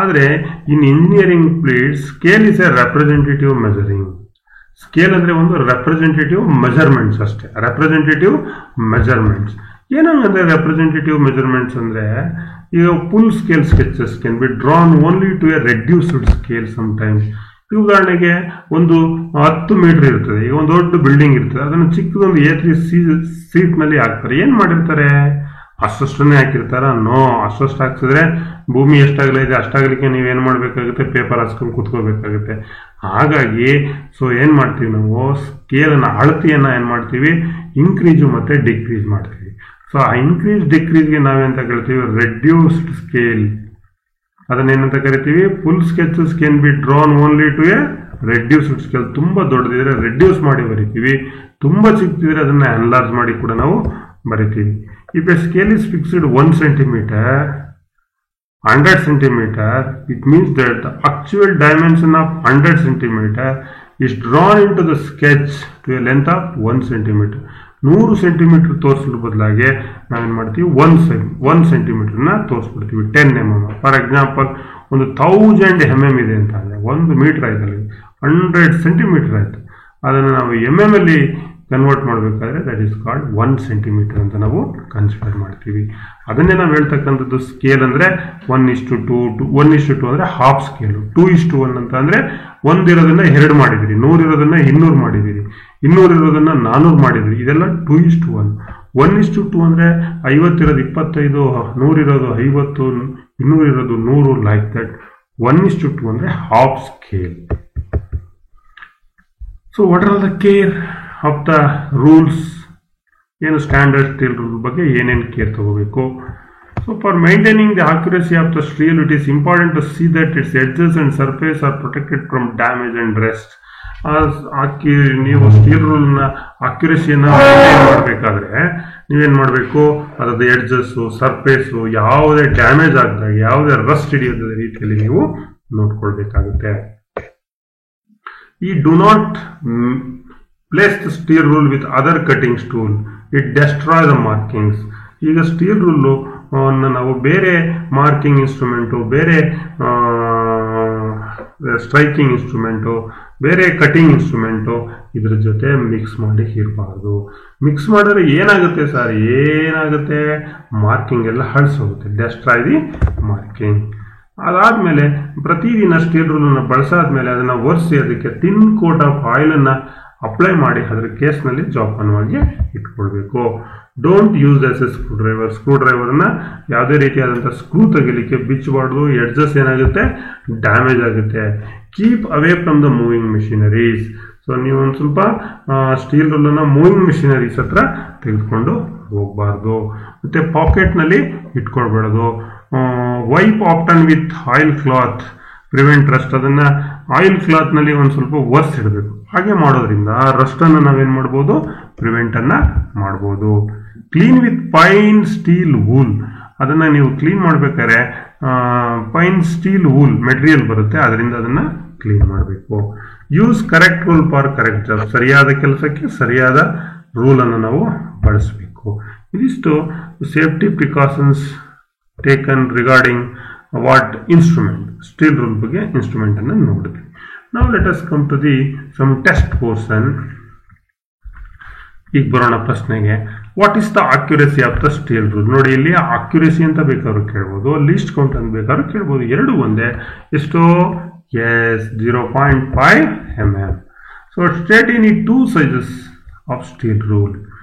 ಆದರೆ in engineering field scale is a representative measuring. Scale ಅಂದ್ರೆ ಒಂದು ರೆಪ್ರೆಸೆಂಟೇಟಿವ್ ಮೆಜರ್ಮೆಂಟ್ಸ್ ಅಷ್ಟೇ, ರೆಪ್ರೆಸೆಂಟೇಟಿವ್ ಮೆಜರ್ಮೆಂಟ್ಸ್. ಏನಂದ್ರೆ ರೆಪ್ರೆಸೆಂಟೇಟಿವ್ ಮೆಜರ್ಮೆಂಟ್ಸ್ ಅಂದ್ರೆ ಈಗ full scale sketches can be drawn only to a reduced scale sometimes. ಉದಾಹರಣೆಗೆ ಒಂದು 10 ಮೀಟರ್ ಇರ್ತದೆ, ಈಗ ಒಂದು ದೊಡ್ಡ ಬಿಲ್ಡಿಂಗ್ ಇರ್ತದೆ, ಅದನ್ನು ಚಿಕ್ಕದೊಂದು A3 ಸೀಟ್ ನಲ್ಲಿ ಹಾಕ್ತಾರೆ. ಏನ್ ಮಾಡಿರ್ತಾರೆ, ಅಷ್ಟನ್ನೇ ಹಾಕಿರ್ತಾರ? ನೋ, ಅಷ್ಟು ಹಾಕ್ಸಿದ್ರೆ ಭೂಮಿ ಎಷ್ಟಾಗಲ ಇದೆ ಅಷ್ಟಾಗಲಿಕ್ಕೆ ನೀವೇನ್ ಮಾಡ್ಬೇಕಾಗುತ್ತೆ, ಪೇಪರ್ ಹಾಸ್ಕೊಂಡು ಕುತ್ಕೋಬೇಕಾಗುತ್ತೆ. ಹಾಗಾಗಿ ಸೊ ಏನ್ ಮಾಡ್ತೀವಿ ನಾವು, ಸ್ಕೇಲನ್ನ ಅಳತೆಯನ್ನ ಏನ್ ಮಾಡ್ತೀವಿ, ಇನ್ಕ್ರೀಸು ಮತ್ತೆ ಡಿಕ್ರೀಸ್ ಮಾಡ್ತೀವಿ. ಸೊ ಆ ಇನ್ಕ್ರೀಸ್ ಡಿಕ್ರೀಸ್ಗೆ ನಾವೇಂತ ಕರಿತೀವಿ, ರೆಡ್ಯೂಸ್ಡ್ ಸ್ಕೇಲ್. ಅದನ್ನೇನಂತ ಕರಿತೀವಿ, full sketches can be drawn only to a reduced scale. ತುಂಬಾ ದೊಡ್ಡದಿದ್ರೆ ರೆಡ್ಯೂಸ್ ಮಾಡಿ ಬರಿತೀವಿ, ತುಂಬಾ ಚಿಕ್ಕದಿದ್ರೆ ಅದನ್ನ ಎನ್ಲಾರ್ಜ್ ಮಾಡಿ ಕೂಡ ನಾವು ಬರಿತೀವಿ. If a scale is fixed 1 centimeter, 100 centimeter, it means that the actual dimension of 100 centimeter is drawn into the sketch to a length of 1 centimeter. 100 centimeter ತೋರಿಸಲು ಬದಲಾಗಿ ನಾವೇನ್ ಮಾಡ್ತೀವಿ, 1 centimeter ನ ತೋರಿಸ್ಬಿಡ್ತೀವಿ. 10 mm ಫಾರ್ ಎಕ್ಸಾಂಪಲ್, ಒಂದು 1000 mm ಇದೆ ಅಂತ ಅಂದ್ರೆ 1 ಮೀಟರ್ ಆಯ್ತಲ್ಲ, 100 centimeter ಆಯ್ತು. ಅದನ್ನು ನಾವು mm ಅಲ್ಲಿ ಕನ್ವರ್ಟ್ ಮಾಡಬೇಕಾದ್ರೆ ದಟ್ ಈಸ್ ಕಾಲ್ಡ್ 1 centimeter ಅಂತ ನಾವು ಕನ್ಸಿಡರ್ ಮಾಡ್ತೀವಿ. ಅದನ್ನೇ ನಾವು ಹೇಳ್ತಕ್ಕಂಥದ್ದು ಸ್ಕೇಲ್ ಅಂದ್ರೆ 1:2, 1:2 ಅಂದ್ರೆ ಹಾಫ್ ಸ್ಕೇಲು. 2:1 ಅಂತ ಅಂದ್ರೆ 1 ಇರೋದನ್ನ 2 ಮಾಡಿದಿರಿ, 100 ಇರೋದನ್ನ 200 ಮಾಡಿದಿರಿ, 200 ಇರೋದನ್ನ 400 ಮಾಡಿದಿರಿ. ಇದೆಲ್ಲ 2:1. 1:2 ಅಂದ್ರೆ 50 ಇರೋದು 25, 100 ಇರೋದು 50, 200 ಇರೋದು 100, ಲೈಕ್ ದಟ್. 1:2 ಅಂದ್ರೆ half scale. So what are the care of the rules, ಏನು ಸ್ಟ್ಯಾಂಡರ್ಡ್ ಸ್ಟೀಲ್ ರೂಲ್ ಬಗ್ಗೆ ಏನೇನು ಕೇರ್ ತಗೋಬೇಕು. So for maintaining the accuracy of the steel, it is important to see that its edges and surface are protected from damage and rust. ನೀವು ಸ್ಟೀಲ್ ರೂಲ್ನ ಅಕ್ಯುರೇಸಿಯನ್ನು ಮಾಡಬೇಕಾದ್ರೆ ನೀವೇನು ಮಾಡಬೇಕು, ಅದರ ಎಡ್ಜಸ್ಸು ಸರ್ಫೇಸು ಯಾವುದೇ ಡ್ಯಾಮೇಜ್ ಆಗದಾಗ ಯಾವುದೇ ರಸ್ಟ್ ಹಿಡಿಯೋದ ರೀತಿಯಲ್ಲಿ ನೀವು ನೋಡ್ಕೊಳ್ಬೇಕಾಗುತ್ತೆ. ಈ do not place the steel rule with other cutting tool, it destroy the markings. ಈಗ ಸ್ಟೀಲ್ ರೂಲು ನಾವು ಬೇರೆ ಮಾರ್ಕಿಂಗ್ ಇನ್ಸ್ಟ್ರೂಮೆಂಟು, ಬೇರೆ ಸ್ಟ್ರೈಕಿಂಗ್ ಇನ್ಸ್ಟ್ರೂಮೆಂಟು, ಬೇರೆ ಕಟಿಂಗ್ ಇನ್ಸ್ಟ್ರೂಮೆಂಟು ಇದ್ರ ಜೊತೆ ಮಿಕ್ಸ್ ಮಾಡಿ ಇರಬಾರ್ದು. ಮಿಕ್ಸ್ ಮಾಡಿದ್ರೆ ಏನಾಗುತ್ತೆ ಸರ್, ಏನಾಗುತ್ತೆ, ಮಾರ್ಕಿಂಗ್ ಎಲ್ಲ ಹಳ್ಸೋಗುತ್ತೆ, ಡೆಸ್ಟ್ರಾಯ್ ದಿ ಮಾರ್ಕಿಂಗ್. ಅದಾದಮೇಲೆ ಪ್ರತಿದಿನ ಸ್ಟೀಲ್ ರೂಲನ್ನು ಬಳಸಾದ್ಮೇಲೆ ಅದನ್ನು ಒರೆಸಿ ಅದಕ್ಕೆ ಥಿನ್ ಕೋಟ್ ಆಫ್ ಆಯಿಲನ್ನು ಅಪ್ಲೈ ಮಾಡಿ ಅದರ ಕೇಸ್ನಲ್ಲಿ ಜೋಪಾನವಾಗಿ ಇಟ್ಕೊಳ್ಬೇಕು. Don't use as a screwdriver. Screw ಡ್ರೈವರ್ನ ಯಾವುದೇ ರೀತಿಯಾದಂಥ ಸ್ಕ್ರೂ ತೆಗಿಲಿಕ್ಕೆ ಬಿಚ್ಚಬಾರ್ದು, ಎಡ್ಜಸ್ ಏನಾಗುತ್ತೆ, ಡ್ಯಾಮೇಜ್ ಆಗುತ್ತೆ. Keep away from the moving machineries. So ನೀವು ಒಂದು ಸ್ವಲ್ಪ ಸ್ಟೀಲ್ ರೂಲನ್ನು ಮೂವಿಂಗ್ ಮಿಷಿನರೀಸ್ ಹತ್ರ ತೆಗೆದುಕೊಂಡು ಹೋಗಬಾರ್ದು. ಮತ್ತು ಪಾಕೆಟ್ನಲ್ಲಿ ಇಟ್ಕೊಳ್ಬಾರ್ದು. Wipe often with oil cloth prevent rust. ಅದನ್ನು ಆಯಿಲ್ ಕ್ಲಾತ್ನಲ್ಲಿ ಒಂದು ಸ್ವಲ್ಪ ಒರೆಸಿಡಬೇಕು. ಹಾಗೆ ಮಾಡೋದ್ರಿಂದ ರಸ್ಟನ್ನು ನಾವೇನು ಮಾಡ್ಬೋದು, ಪ್ರಿವೆಂಟನ್ನು ಮಾಡ್ಬೋದು. Clean with fine steel wool. ಅದನ್ನು ನೀವು ಕ್ಲೀನ್ ಮಾಡಬೇಕಾದ್ರೆ ಪೈನ್ ಸ್ಟೀಲ್ ವೂಲ್ ಮೆಟೀರಿಯಲ್ ಬರುತ್ತೆ, ಅದರಿಂದ ಅದನ್ನು ಕ್ಲೀನ್ ಮಾಡಬೇಕು. Use correct rule for correct job. ಸರಿಯಾದ ಕೆಲಸಕ್ಕೆ ಸರಿಯಾದ ರೂಲನ್ನು ನಾವು ಬಳಸಬೇಕು. ಇದಿಷ್ಟು safety precautions taken regarding what instrument, steel rule ಬಗ್ಗೆ ಇನ್ಸ್ಟ್ರೂಮೆಂಟ್ ಅನ್ನು ನೋಡಿದ್ವಿ. ನಾವು let us come to the some test portion. ಈಗ ಬರೋಣ ಪ್ರಶ್ನೆಗೆ. What is the accuracy of the steel rule? ನೋಡಿ, ಇಲ್ಲಿ ಅಕ್ಯುರೇಸಿ ಅಂತ ಬೇಕಾದ್ರೂ ಕೇಳ್ಬೋದು, ಲೀಸ್ಟ್ ಕೌಂಟ್ ಅಂತ ಬೇಕಾದ್ರೂ ಕೇಳ್ಬೋದು, ಎರಡು ಒಂದೇ. ಎಷ್ಟು? Yes, 0.5 mm. So state in ಈ 2 sizes of steel rule.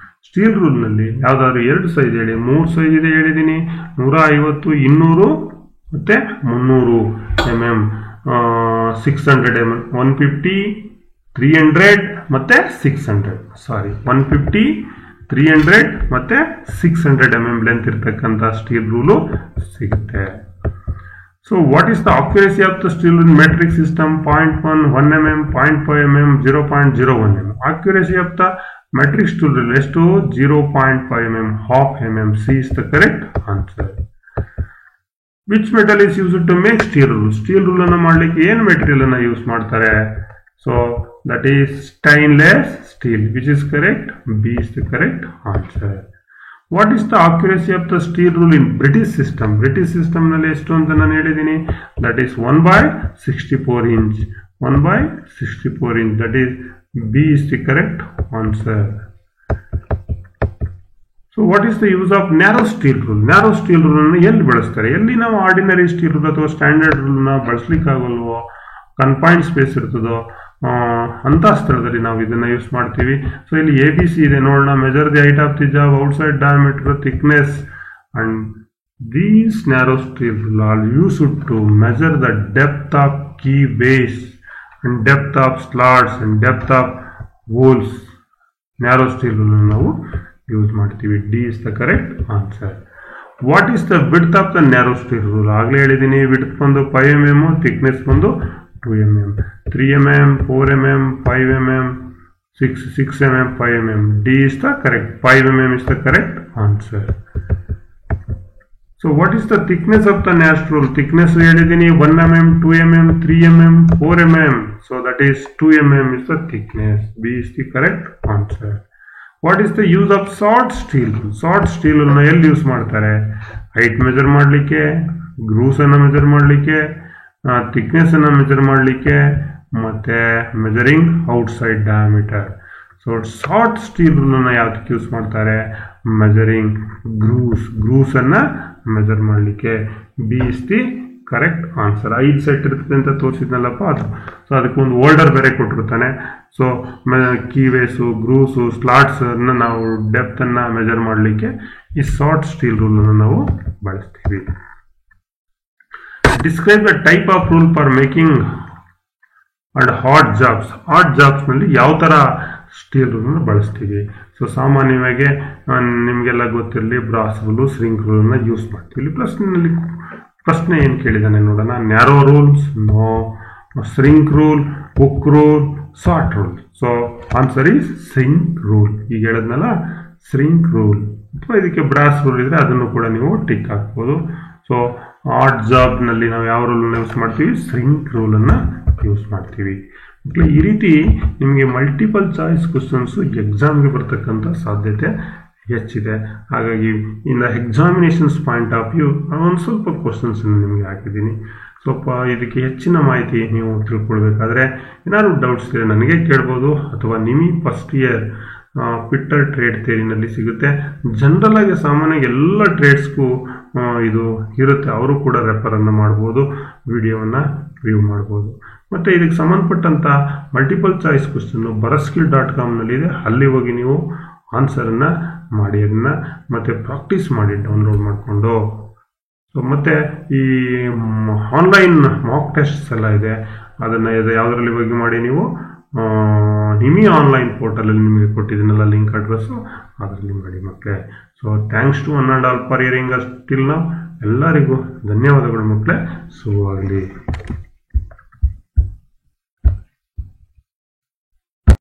Steel ರೂಲ್ನಲ್ಲಿ ಯಾವುದಾದ್ರು 2 ಸೈಜ್ ಹೇಳಿ. 3 ಸೈಜ್ ಇದೆ ಹೇಳಿದ್ದೀನಿ, 150, 200 ಮತ್ತು 300 mm, 600 mm, 150, 300 ಮತ್ತು 600. ಸಾರಿ, 150, 300 ಮತ್ತು 600 mm ಲೆಂತ್ ಇರ್ತಕ್ಕಂಥ ಸ್ಟೀಲ್ ರೂಲು ಸಿಗುತ್ತೆ. So what is the accuracy of the steel rule metric system? 0.1, 1 mm, 0.5 mm, 0.01 mm. Accuracy of the metric steel rule ಎಷ್ಟು? 0.5 mm, half mm. C is the correct answer. Which metal is used to make steel rule? Steel rule ಅನ್ನು ಮಾಡಲಿಕ್ಕೆ ಏನು ಮೆಟೀರಿಯಲ್ ಅನ್ನು ಯೂಸ್ ಮಾಡ್ತಾರೆ? So that is stainless steel. Which is correct? B is the correct answer. What is the accuracy of the steel rule in British system? British system ನಲ್ಲಿ ಎಷ್ಟು ಅಂತ ನಾನು ಹೇಳಿದ್ದೀನಿ. That is 1/64 inch. 1/64 inch. That is B is the correct answer. So what is the use of narrow steel rule? Narrow steel rule ಅನ್ನು ಎಲ್ಲಿ ಬಳಸ್ತಾರೆ? ಎಲ್ಲಿ ನಾವು ಆರ್ಡಿನರಿ ಸ್ಟೀಲ್ ರೂಲ್ ಅಥವಾ ಸ್ಟ್ಯಾಂಡರ್ಡ್ ರೂಲ್ನ ಬಳಸಲಿಕ್ಕೆ ಆಗಲ್ವೋ, ಕನ್ಫೈನ್ಡ್ ಸ್ಪೇಸ್ ಇರ್ತದೋ ಅಂತ ಸ್ಥಳದಲ್ಲಿ ನಾವು ಇದನ್ನ ಯೂಸ್ ಮಾಡ್ತೀವಿ. ಸೊ ಇಲ್ಲಿ ABC ಇದೆ ನೋಡೋಣ. Measure the height of the job, outside diameter, thickness, and these narrow steel rule are used to measure the depth of key base and depth of slots and depth of holes. Narrow steel rule ನಾವು ಯೂಸ್ ಮಾಡ್ತೀವಿ. D is the correct answer. What is the width of the narrow steel rule? ಆಗಲೇ ಹೇಳಿದ್ದೀನಿ, width ಬಂದು 5 mm, thickness ಬಂದು 2 mm. 3 mm, 4 mm, 5 mm, 6 mm, 5 mm. D is the correct. 5 mm is the correct answer. So what is the thickness of the narrow rule? Thickness ಹೇಳಿದ್ದೀನಿ 1 mm, 2 mm, 3 mm, 4 mm. So that is 2 mm is the thickness. B is the correct answer. What is the use of short steel? Short steel ಅನ್ನು ಎಲ್ಲಿ ಯೂಸ್ ಮಾಡ್ತಾರೆ? ಹೈಟ್ ಮೆಜರ್ ಮಾಡಲಿಕ್ಕೆ, ಗ್ರೂಸ್ ಅನ್ನು ಮೆಜರ್ ಮಾಡಲಿಕ್ಕೆ, ಥಿಕ್ನೆಸ್ ಅನ್ನು ಮೆಜರ್ ಮಾಡಲಿಕ್ಕೆ, ಮತ್ತೆ measuring outside diameter. So short steel rule ಅನ್ನು ಯಾವ್ದಕ್ಕೆ ಯೂಸ್ ಮಾಡ್ತಾರೆ? ಮೆಜರಿಂಗ್ ಗ್ರೂಸ್ ಅನ್ನ ಮೆಜರ್ ಮಾಡಲಿಕ್ಕೆ. B is the correct answer. 5 set ಇರ್ತದೆ ಅಂತ ತೋರಿಸಿದ್ನಲ್ಲಪ್ಪ ಅದು. ಸೊ ಅದಕ್ಕೆ ಒಂದು ಹೋಲ್ಡರ್ ಬೇರೆ ಕೊಟ್ಟಿರ್ತಾನೆ. ಸೊ ಕೀವೇಸು, ಗ್ರೂಸು, ಸ್ಲಾಟ್ಸ್ ಅನ್ನ ನಾವು ಡೆಪ್ತ್ ಅನ್ನ ಮೆಜರ್ ಮಾಡಲಿಕ್ಕೆ ಈ ಶಾರ್ಟ್ ಸ್ಟೀಲ್ ರೂಲ್ ಅನ್ನು ನಾವು ಬಳಸ್ತೀವಿ. Describe the type of rule for making and hot jobs. Hot jobs ನಲ್ಲಿ ಯಾವ ತರ ಸ್ಟೀಲ್ ರೂಲ್ ಬಳಸ್ತೀವಿ? ಸೊ ಸಾಮಾನ್ಯವಾಗಿ ನಿಮಗೆಲ್ಲ ಗೊತ್ತಿರಲಿ, ಬ್ರಾಸ್ ರೂಲು, ಸ್ರಿಂಕ್ ರೂಲನ್ನ ಯೂಸ್ ಮಾಡ್ತೀವಿ. ಪ್ರಶ್ನೆ ಏನು ಕೇಳಿದಾನೆ ನೋಡೋಣ. Narrow rules, no. Shrink rule, hook rule, short rule. So answer is shrink rule. ಈಗ ಹೇಳಿದ್ನಲ್ಲ ಸ್ರಿಂಕ್ ರೂಲ್, ಅಥವಾ ಇದಕ್ಕೆ ಬ್ರಾಸ್ ರೂಲ್ ಇದ್ರೆ ಅದನ್ನು ಕೂಡ ನೀವು ಟಿಕ್ ಹಾಕ್ಬೋದು. ಸೊ ಆಡ್ ಜಾಬ್ನಲ್ಲಿ ನಾವು ಯಾವ ರೂಲನ್ನು ಯೂಸ್ ಮಾಡ್ತೀವಿ? ಸ್ರಿಂಕ್ ರೂಲನ್ನು ಯೂಸ್ ಮಾಡ್ತೀವಿ. ಈ ರೀತಿ ನಿಮಗೆ ಮಲ್ಟಿಪಲ್ ಚಾಯ್ಸ್ ಕ್ವಶನ್ಸು ಎಕ್ಸಾಮ್ಗೆ ಬರ್ತಕ್ಕಂಥ ಸಾಧ್ಯತೆ ಹೆಚ್ಚಿದೆ. ಹಾಗಾಗಿ ಇನ್ ಎಕ್ಸಾಮಿನೇಷನ್ಸ್ ಪಾಯಿಂಟ್ ಆಫ್ ವ್ಯೂ ಒಂದು ಸ್ವಲ್ಪ ಕ್ವಶನ್ಸ್ ನಿಮಗೆ ಹಾಕಿದ್ದೀನಿ. ಸ್ವಲ್ಪ ಇದಕ್ಕೆ ಹೆಚ್ಚಿನ ಮಾಹಿತಿ ನೀವು ತಿಳ್ಕೊಳ್ಬೇಕಾದ್ರೆ ಏನಾದ್ರು ಡೌಟ್ಸ್ ಇದ್ದರೆ ನನಗೆ ಕೇಳ್ಬೋದು, ಅಥವಾ ನಿಮಗೆ ಫಸ್ಟ್ ಇಯರ್ ಪಿಟ್ಟರ್ ಟ್ರೇಡ್ ಥಿಯರಿನಲ್ಲಿ ಸಿಗುತ್ತೆ. ಜನರಲ್ ಆಗಿ ಸಾಮಾನ್ಯವಾಗಿ ಎಲ್ಲ ಟ್ರೇಡ್ಸ್ಗೂ ಇದು ಇರುತ್ತೆ, ಅವರು ಕೂಡ ರೆಫರನ್ನು ಮಾಡ್ಬೋದು, ವಿಡಿಯೋವನ್ನು ವ್ಯೂ ಮಾಡ್ಬೋದು. ಮತ್ತು ಇದಕ್ಕೆ ಸಂಬಂಧಪಟ್ಟಂಥ ಮಲ್ಟಿಪಲ್ ಚಾಯ್ಸ್ ಕ್ವಶನ್ನು ಬರಸ್ಕಿಲ್.com ಅಲ್ಲಿ ಹೋಗಿ ನೀವು ಆನ್ಸರನ್ನು ಮಾಡಿ ಅದನ್ನು ಮತ್ತೆ ಪ್ರಾಕ್ಟೀಸ್ ಮಾಡಿ ಡೌನ್ಲೋಡ್ ಮಾಡಿಕೊಂಡು. ಸೊ ಮತ್ತು ಈ ಆನ್ಲೈನ್ ಮಾಕ್ ಟೆಸ್ಟ್ಸ್ ಎಲ್ಲ ಇದೆ, ಅದನ್ನು ಯಾವುದರಲ್ಲಿ ಹೋಗಿ ಮಾಡಿ ನೀವು ನಿಮಿ ಆನ್ಲೈನ್ ಪೋರ್ಟಲಲ್ಲಿ ನಿಮಗೆ ಕೊಟ್ಟಿದ್ದೀನಲ್ಲ ಲಿಂಕ್ ಅಡ್ರೆಸ್ಸು, ಅದರಲ್ಲಿ ಮಾಡಿ ಮಕ್ಕಳೇ. So thanks to one and all for hearing us till now. ಎಲ್ಲರಿಗೂ ಧನ್ಯವಾದಗಳು ಮಕ್ಕಳೇ. ಶುರುವಾಗಲಿ.